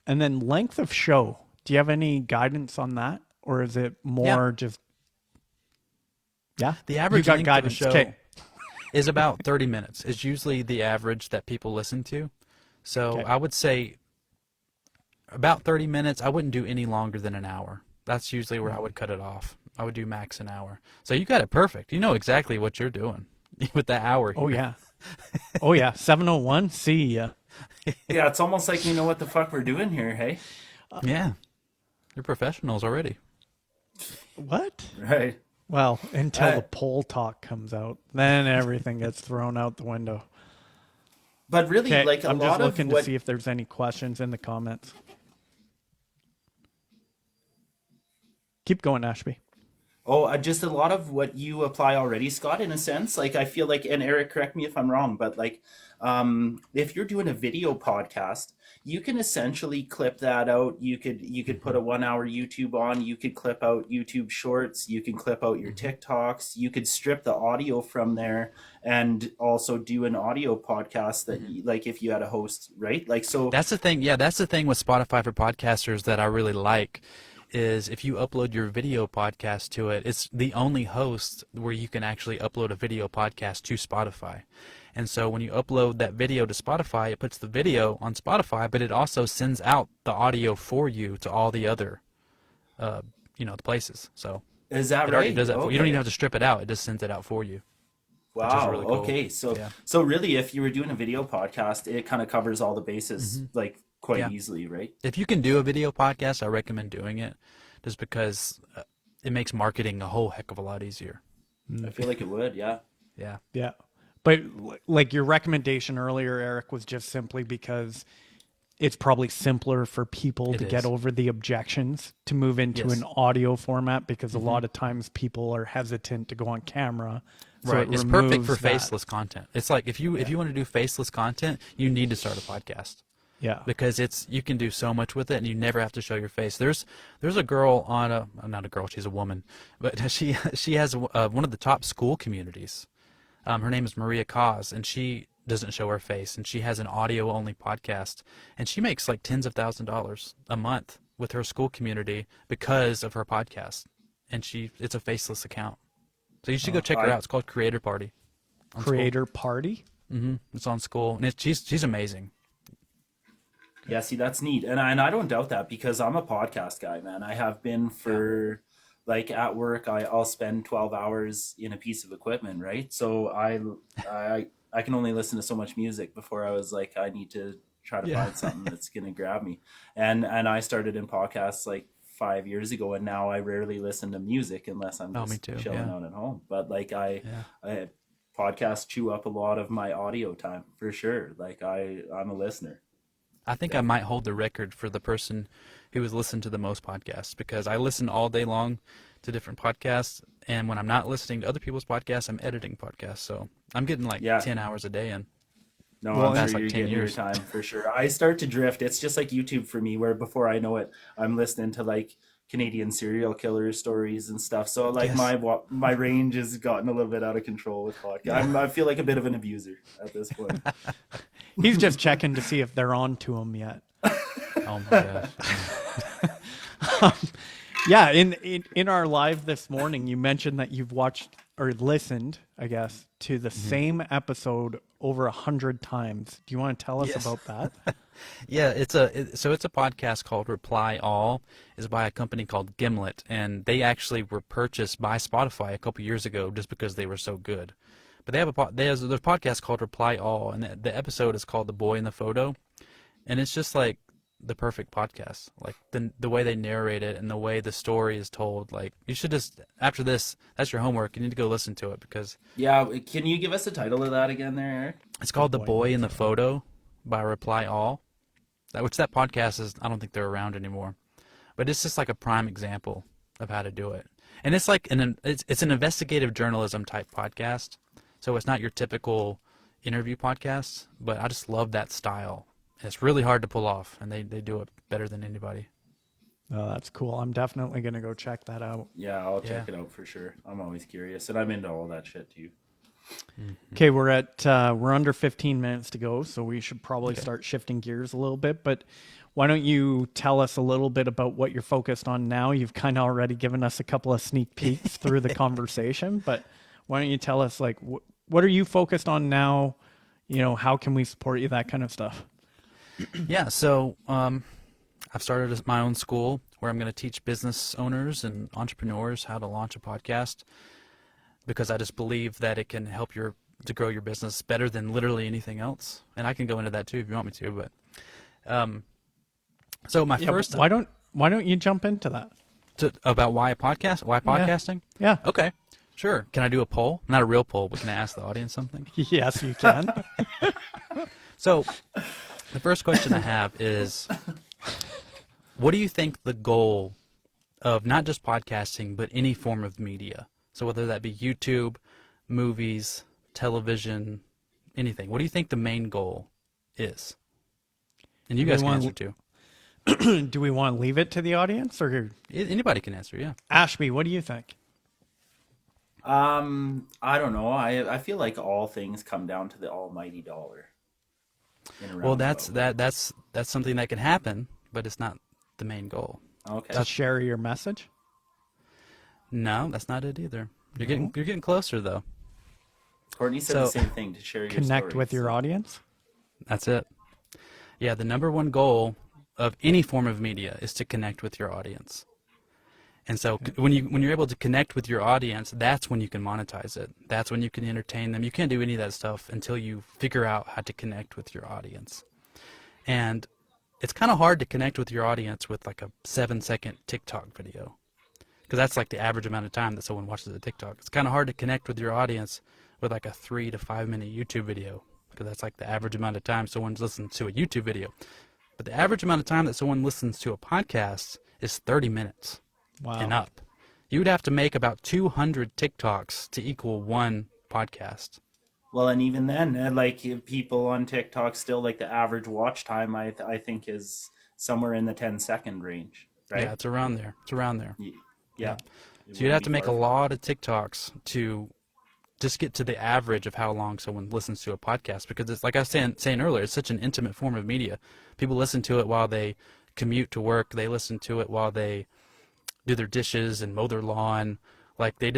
And then length of show. Do you have any guidance on that? Or is it more just... Yeah? The average You got length guidance. of a show Okay. is about 30 minutes. It's usually the average that people listen to. So I would say about 30 minutes. I wouldn't do any longer than an hour. That's usually where I would cut it off. I would do max an hour. So you got it perfect. You know exactly what you're doing with that hour. Oh, yeah. Oh, yeah. 7:01. See ya. Yeah, it's almost like you know what the fuck we're doing here, hey? Yeah. You're professionals already. What? Right. Well, until the poll talk comes out, then everything gets thrown out the window. But really, Okay, like I'm a just lot looking of to what see if there's any questions in the comments. Keep going, Ashby. just a lot of what you apply already, Scott, in a sense. Like I feel like, and Eric, correct me if I'm wrong, but like if you're doing a video podcast, you can essentially clip that out. You could put a 1 hour YouTube on, you could clip out YouTube shorts, you can clip out your TikToks, you could strip the audio from there and also do an audio podcast that like if you had a host, right? Like so That's the thing. Yeah, that's the thing with Spotify for podcasters that I really like. Is if you upload your video podcast to it, it's the only host where you can actually upload a video podcast to Spotify. And so when you upload that video to Spotify, it puts the video on Spotify, but it also sends out the audio for you to all the other, the places. So is that it right? already does that for you. You don't Okay. even have to strip it out. It just sends it out for you. Which is Wow. really cool. Okay. So Yeah. so really, if you were doing a video podcast, it kind of covers all the bases like quite Yeah. easily, right? If you can do a video podcast, I recommend doing it, just because it makes marketing a whole heck of a lot easier. I feel like it would, yeah. Yeah. Yeah. But like your recommendation earlier, Eric, was just simply because it's probably simpler for people It to get is. over the objections to move into Yes. an audio format, because a lot of times people are hesitant to go on camera. So Right. it It's perfect for removes that. faceless content. It's like if you want to do faceless content, you need to start a podcast. Yeah. Because you can do so much with it, and you never have to show your face. There's a girl on not a girl, she's a woman, but she has one of the top Skool communities. Her name is Maria Cause, and she doesn't show her face, and she has an audio only podcast, and she makes like tens of thousands of dollars a month with her Skool community because of her podcast, and it's a faceless account. So you should go check her out. It's called Creator Party. Creator Party. It's on Skool, and she's amazing. Yeah, see, that's neat. And I don't doubt that, because I'm a podcast guy, man. I have been for, like, at work, I'll spend 12 hours in a piece of equipment, right? So I can only listen to so much music before I was like, I need to try to find something that's going to grab me. And I started in podcasts like 5 years ago, and now I rarely listen to music unless I'm just chilling out at home. But like I podcasts chew up a lot of my audio time for sure. Like I'm a listener. I think I might hold the record for the person who has listened to the most podcasts, because I listen all day long to different podcasts, and when I'm not listening to other people's podcasts, I'm editing podcasts. So I'm getting like 10 hours a day in. No, Well, I'm that's sure like you're 10 getting your years. time for sure. I start to drift. It's just like YouTube for me, where before I know it, I'm listening to like Canadian serial killer stories and stuff. So like my range has gotten a little bit out of control with podcasts. I feel like a bit of an abuser at this point. He's just checking to see if they're on to him yet. Oh my gosh. Yeah, in our live this morning, you mentioned that you've watched or listened, I guess, to the same episode over 100 times. Do you want to tell us about that? Yeah, it's a podcast called Reply All. It's by a company called Gimlet, and they actually were purchased by Spotify a couple years ago just because they were so good. But there's a podcast called Reply All, and the episode is called The Boy in the Photo, and it's just like the perfect podcast. Like the way they narrate it and the way the story is told. Like you should just, after this, that's your homework. You need to go listen to it, because Yeah, can you give us the title of that again there, Eric? it's called The Boy in the Photo by Reply All. That podcast is, I don't think they're around anymore, but it's just like a prime example of how to do it. And it's like it's an investigative journalism type podcast. So it's not your typical interview podcast, but I just love that style. And it's really hard to pull off, and they do it better than anybody. Oh, that's cool. I'm definitely going to go check that out. Yeah, I'll check it out for sure. I'm always curious, and I'm into all that shit too. Okay, we're under 15 minutes to go, so we should probably start shifting gears a little bit. But why don't you tell us a little bit about what you're focused on now? You've kind of already given us a couple of sneak peeks through the conversation, but why don't you tell us, like, what are you focused on now? You know, how can we support you? That kind of stuff. Yeah, so I've started my own school where I'm going to teach business owners and entrepreneurs how to launch a podcast, because I just believe that it can help to grow your business better than literally anything else. And I can go into that too if you want me to. But so my first, why don't you jump into that? About why a podcast? Why podcasting? Yeah. Okay, sure. Can I do a poll? Not a real poll, but can I ask the audience something? Yes, you can. So the first question I have is, what do you think the goal of not just podcasting, but any form of media? So whether that be YouTube, movies, television, anything. What do you think the main goal is? And you guys can answer too. Do we want to leave it to the audience, or Anybody can answer, yeah. Ashby? What do you think? I don't know. I feel like all things come down to the almighty dollar. Well, that's something that can happen, but it's not the main goal. Okay. To share your message? No, that's not it either. You're getting closer though. Courtney said the same thing, to share your Connect stories, with your audience? That's it. Yeah, the number one goal of any form of media is to connect with your audience. And so when you're able to connect with your audience, that's when you can monetize it. That's when you can entertain them. You can't do any of that stuff until you figure out how to connect with your audience. And it's kind of hard to connect with your audience with like a 7-second TikTok video. because that's like the average amount of time that someone watches a TikTok. It's kind of hard to connect with your audience with like a 3 to 5 minute YouTube video, because that's like the average amount of time someone's listening to a YouTube video. But the average amount of time that someone listens to a podcast is 30 minutes and up. You would have to make about 200 TikToks to equal one podcast. Well, and even then, like people on TikTok still, like the average watch time, I think is somewhere in the 10-second range, right? Yeah, it's around there. It's around there. Yeah. So you'd have to make a lot of TikToks to just get to the average of how long someone listens to a podcast, because it's like I was saying earlier, it's such an intimate form of media. People listen to it while they commute to work. They listen to it while they do their dishes and mow their lawn. Like they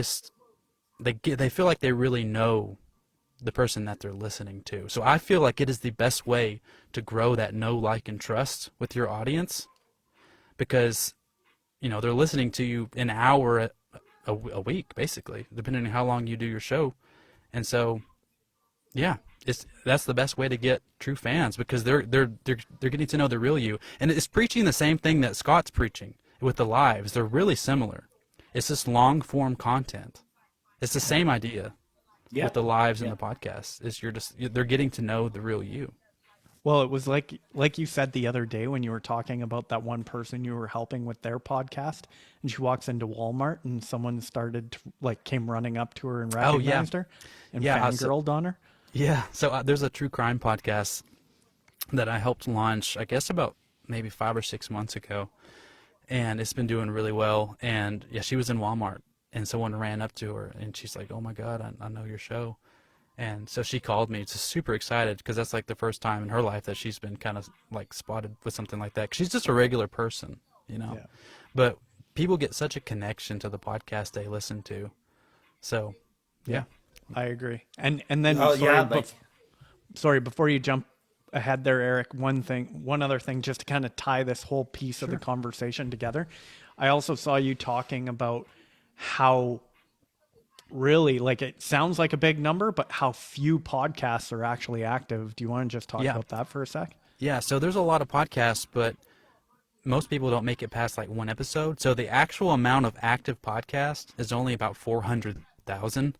feel like they really know the person that they're listening to. So I feel like it is the best way to grow that know, like, and trust with your audience, because they're listening to you an hour a week, basically, depending on how long you do your show. And so, yeah, that's the best way to get true fans, because they're getting to know the real you. And it's preaching the same thing that Scott's preaching with the lives. They're really similar. It's just long form content. It's the same idea with the lives and the podcasts. They're getting to know the real you. Well, it was like you said the other day when you were talking about that one person you were helping with their podcast, and she walks into Walmart and someone came running up to her and recognized her and fangirled on her. Yeah. So there's a true crime podcast that I helped launch, I guess about maybe 5 or 6 months ago, and it's been doing really well. And yeah, she was in Walmart and someone ran up to her and she's like, "Oh my God, I know your show." And so she called me, just super excited, because that's like the first time in her life that she's been kind of like spotted with something like that. 'Cause she's just a regular person, Yeah. But people get such a connection to the podcast they listen to. So, yeah. I agree. And then sorry, before you jump ahead there, Eric, one other thing, just to kind of tie this whole piece of the conversation together. I also saw you talking about how really, like, it sounds like a big number, but how few podcasts are actually active. Do you want to just talk about that for a sec? Yeah, so there's a lot of podcasts, but most people don't make it past like one episode. So the actual amount of active podcasts is only about 400,000.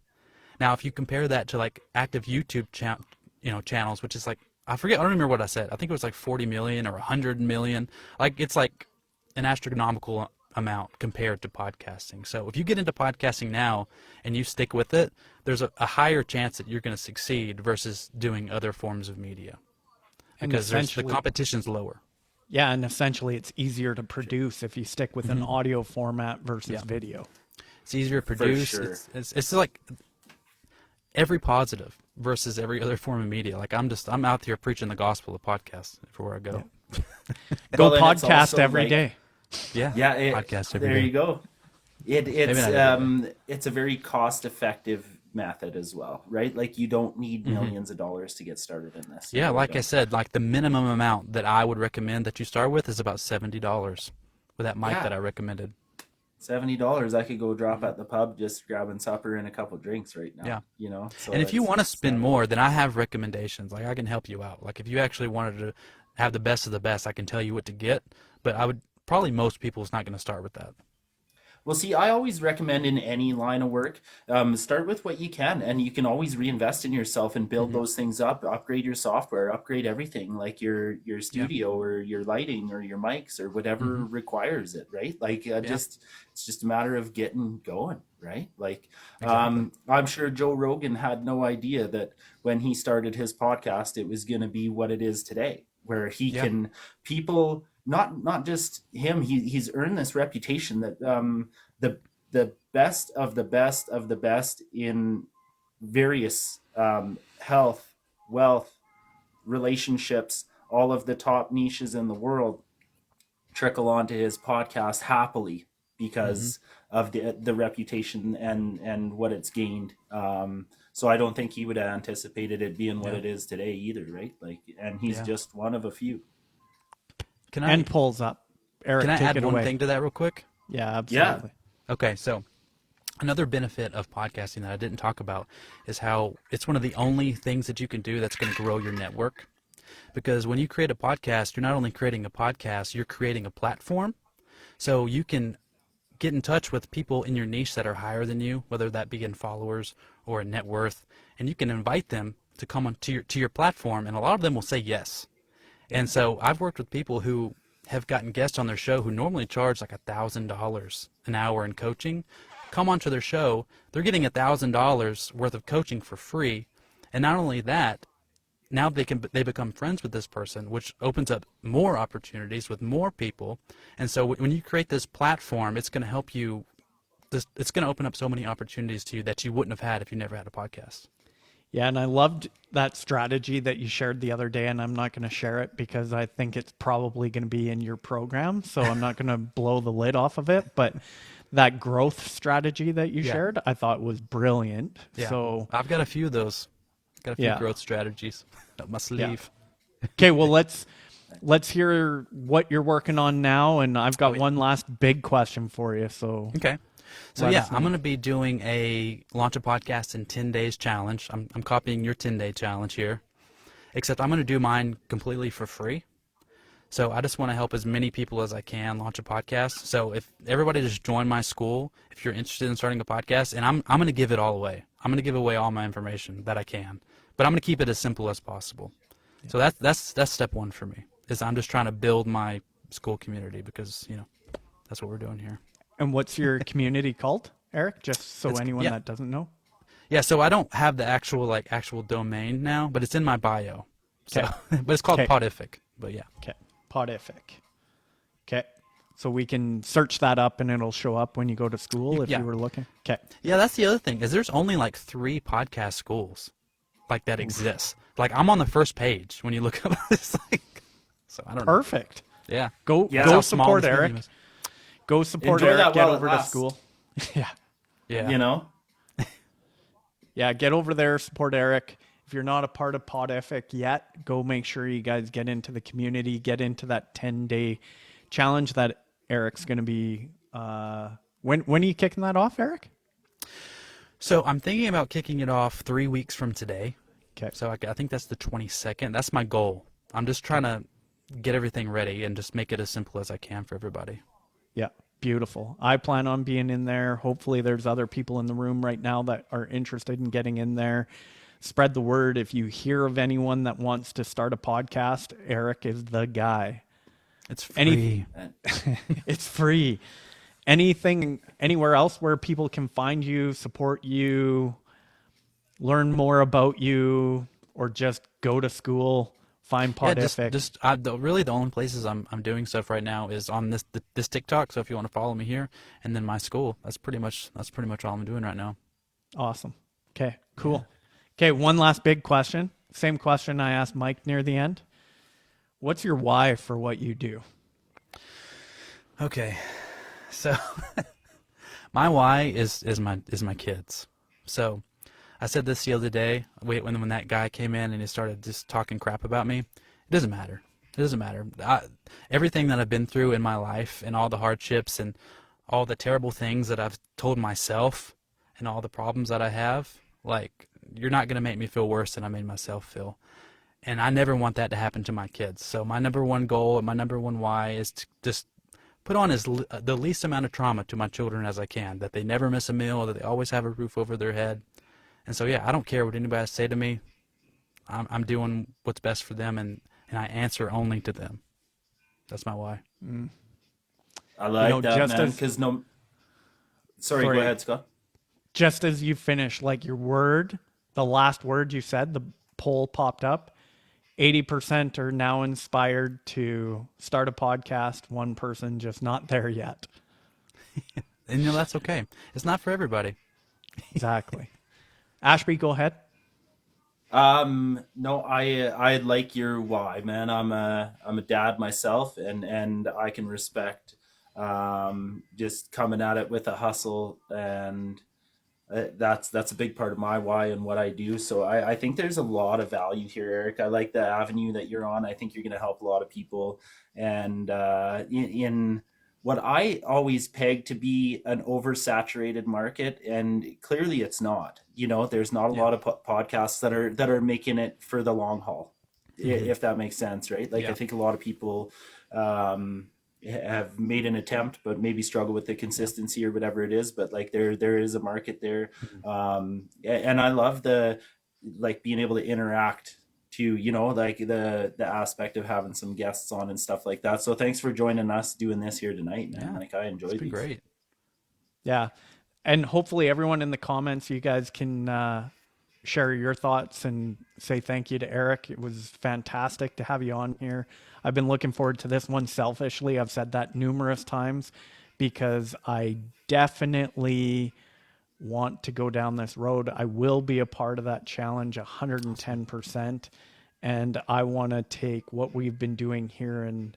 Now, if you compare that to like active YouTube channels, which is like, I don't remember what I said. I think it was like 40 million or 100 million. Like, it's like an astronomical amount compared to podcasting. So if you get into podcasting now and you stick with it, there's a higher chance that you're going to succeed versus doing other forms of media, because the competition's lower. Yeah, and essentially it's easier to produce if you stick with an audio format versus video. It's easier to produce. For sure. It's like every positive versus every other form of media. Like I'm out here preaching the gospel of podcasts everywhere I go. Yeah. Go podcast every day. Yeah, podcast every day. There you go. It's a very cost-effective method as well, right? Like you don't need millions of dollars to get started in this. Yeah, like I said, like the minimum amount that I would recommend that you start with is about $70 with that mic that I recommended. $70, I could go drop at the pub, just grabbing supper and a couple drinks right now. Yeah. So and if you want to spend more, then I have recommendations. Like I can help you out. Like if you actually wanted to have the best of the best, I can tell you what to get. But probably most people is not going to start with that. Well, see, I always recommend in any line of work, start with what you can, and you can always reinvest in yourself and build those things up, upgrade your software, upgrade everything, like your studio or your lighting or your mics or whatever requires it, right? Like it's just a matter of getting going, right? Like I'm sure Joe Rogan had no idea that when he started his podcast, it was going to be what it is today, where he can people. Not just him. He's earned this reputation that the best of the best of the best in various health, wealth, relationships, all of the top niches in the world trickle onto his podcast happily because of the reputation and what it's gained. So I don't think he would have anticipated it being what it is today either, right? Like, and he's just one of a few. And pulls up. Eric, can I take add it one away. thing to that real quick? Yeah, absolutely. Yeah. Okay, so another benefit of podcasting that I didn't talk about is how it's one of the only things that you can do that's going to grow your network. Because when you create a podcast, you're not only creating a podcast, you're creating a platform. So you can get in touch with people in your niche that are higher than you, whether that be in followers or in net worth, and you can invite them to come on to your platform, and a lot of them will say yes. And so I've worked with people who have gotten guests on their show who normally charge like $1,000 an hour in coaching, come onto their show, they're getting $1,000 worth of coaching for free, and not only that, now they become friends with this person, which opens up more opportunities with more people. And so when you create this platform, it's going to help you. It's going to open up so many opportunities to you that you wouldn't have had if you never had a podcast. Yeah, and I loved that strategy that you shared the other day, and I'm not going to share it because I think it's probably going to be in your program, so I'm not going to blow the lid off of it. But that growth strategy that you shared, I thought was brilliant. Yeah. So I've got a few of those. Got a few growth strategies up my sleeve. Yeah. Okay, well let's hear what you're working on now, and I've got one last big question for you. So okay. So I'm going to be doing a launch a podcast in 10 days challenge. I'm copying your 10-day challenge here, except I'm going to do mine completely for free. So I just want to help as many people as I can launch a podcast. So if everybody just join my school, if you're interested in starting a podcast, and I'm going to give it all away. I'm going to give away all my information that I can, but I'm going to keep it as simple as possible. Yeah. So that's step one for me, is I'm just trying to build my school community because, that's what we're doing here. And what's your community called, Eric? Just so anyone that doesn't know. Yeah, so I don't have the actual domain now, but it's in my bio. So, but it's called Podific. But yeah. Okay. Podific. Okay. So we can search that up and it'll show up when you go to school if you were looking. Okay. Yeah, that's the other thing, is there's only like 3 podcast schools like that exist. Like I'm on the first page when you look up this so I don't know. Perfect. Yeah. Go support Eric. Go support Enjoy Eric. That get while over it to lasts. school. Yeah. Yeah, get over there, support Eric. If you're not a part of Podific yet, go make sure you guys get into the community, get into that 10-day challenge that Eric's going to be. When are you kicking that off, Eric? So I'm thinking about kicking it off 3 weeks from today. Okay. So I think that's the 22nd. That's my goal. I'm just trying to get everything ready and just make it as simple as I can for everybody. Yeah, beautiful. I plan on being in there. Hopefully there's other people in the room right now that are interested in getting in there. Spread the word. If you hear of anyone that wants to start a podcast, Eric is the guy. It's free. It's free. Anything, anywhere else where people can find you, support you, learn more about you, or just go to school, find Podific? Really the only places I'm doing stuff right now is on this TikTok. So if you want to follow me here, and then my school, that's pretty much all I'm doing right now. Awesome. Okay, cool. Yeah. Okay, one last big question. Same question I asked Mike near the end. What's your why for what you do? Okay, so my why is my kids. So I said this the other day when that guy came in and he started just talking crap about me. It doesn't matter. It doesn't matter. Everything that I've been through in my life and all the hardships and all the terrible things that I've told myself and all the problems that I have, like, you're not going to make me feel worse than I made myself feel. And I never want that to happen to my kids. So my number one goal and my number one why is to just put on the least amount of trauma to my children as I can, that they never miss a meal, that they always have a roof over their head. And so, I don't care what anybody say to me. I'm doing what's best for them, and I answer only to them. That's my why. Mm. I like that, man, because Sorry, go ahead, Scott. Just as you finish, like your word, the last word you said, the poll popped up. 80% are now inspired to start a podcast. One person just not there yet. And that's okay. It's not for everybody. Exactly. Ashby, go ahead. No, I like your why, man. I'm a dad myself, and I can respect just coming at it with a hustle, and that's a big part of my why and what I do. So I think there's a lot of value here, Eric. I like the avenue that you're on. I think you're going to help a lot of people, and in what I always peg to be an oversaturated market, and clearly it's not. There's not a lot of podcasts that are making it for the long haul, if that makes sense, right? Like I think a lot of people, have made an attempt, but maybe struggle with the consistency or whatever it is. But like there is a market there, and I love the like being able to interact too. You know, like the aspect of having some guests on and stuff like that. So thanks for joining us doing this here tonight, man. Yeah, Like I enjoyed it's been these. great. Yeah. And hopefully everyone in the comments, you guys can share your thoughts and say thank you to Eric. It was fantastic to have you on here. I've been looking forward to this one selfishly. I've said that numerous times because I definitely want to go down this road. I will be a part of that challenge 110%. And I want to take what we've been doing here and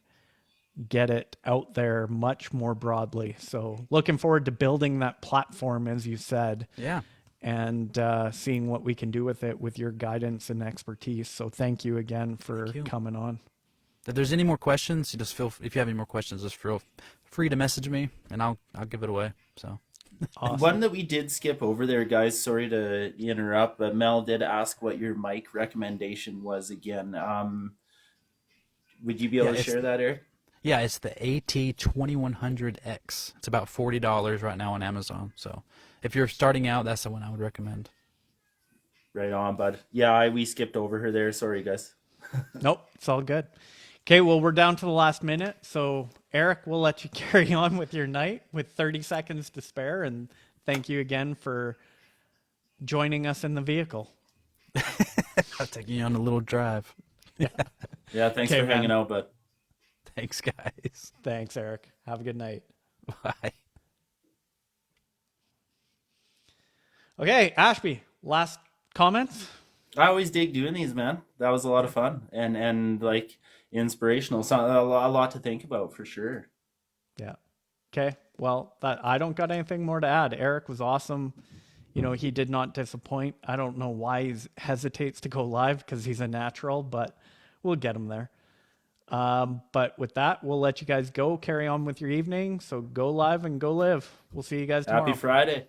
get it out there much more broadly. So looking forward to building that platform, as you said. Yeah. And seeing what we can do with it with your guidance and expertise. So thank you again for coming on. If there's any more questions, you just if you have any more questions, just feel free to message me and I'll give it away. So awesome. One that we did skip over there, guys, sorry to interrupt, but Mel did ask what your mic recommendation was again. Would you be able to share that, Eric? Yeah, it's the AT2100X. It's about $40 right now on Amazon. So if you're starting out, that's the one I would recommend. Right on, bud. Yeah, we skipped over her there. Sorry, guys. Nope, it's all good. Okay, well, we're down to the last minute. So, Eric, we'll let you carry on with your night with 30 seconds to spare. And thank you again for joining us in the vehicle. I'll take you on a little drive. Yeah, thanks for hanging out, bud. Thanks, guys. Thanks, Eric. Have a good night. Bye. Okay, Ashby, last comments? I always dig doing these, man. That was a lot of fun and like inspirational. So a lot to think about for sure. Yeah. Okay. Well, I don't got anything more to add. Eric was awesome. You know, he did not disappoint. I don't know why he hesitates to go live because he's a natural, but we'll get him there. But with that, we'll let you guys go carry on with your evening. So go live and go live. We'll see you guys tomorrow. Happy Friday.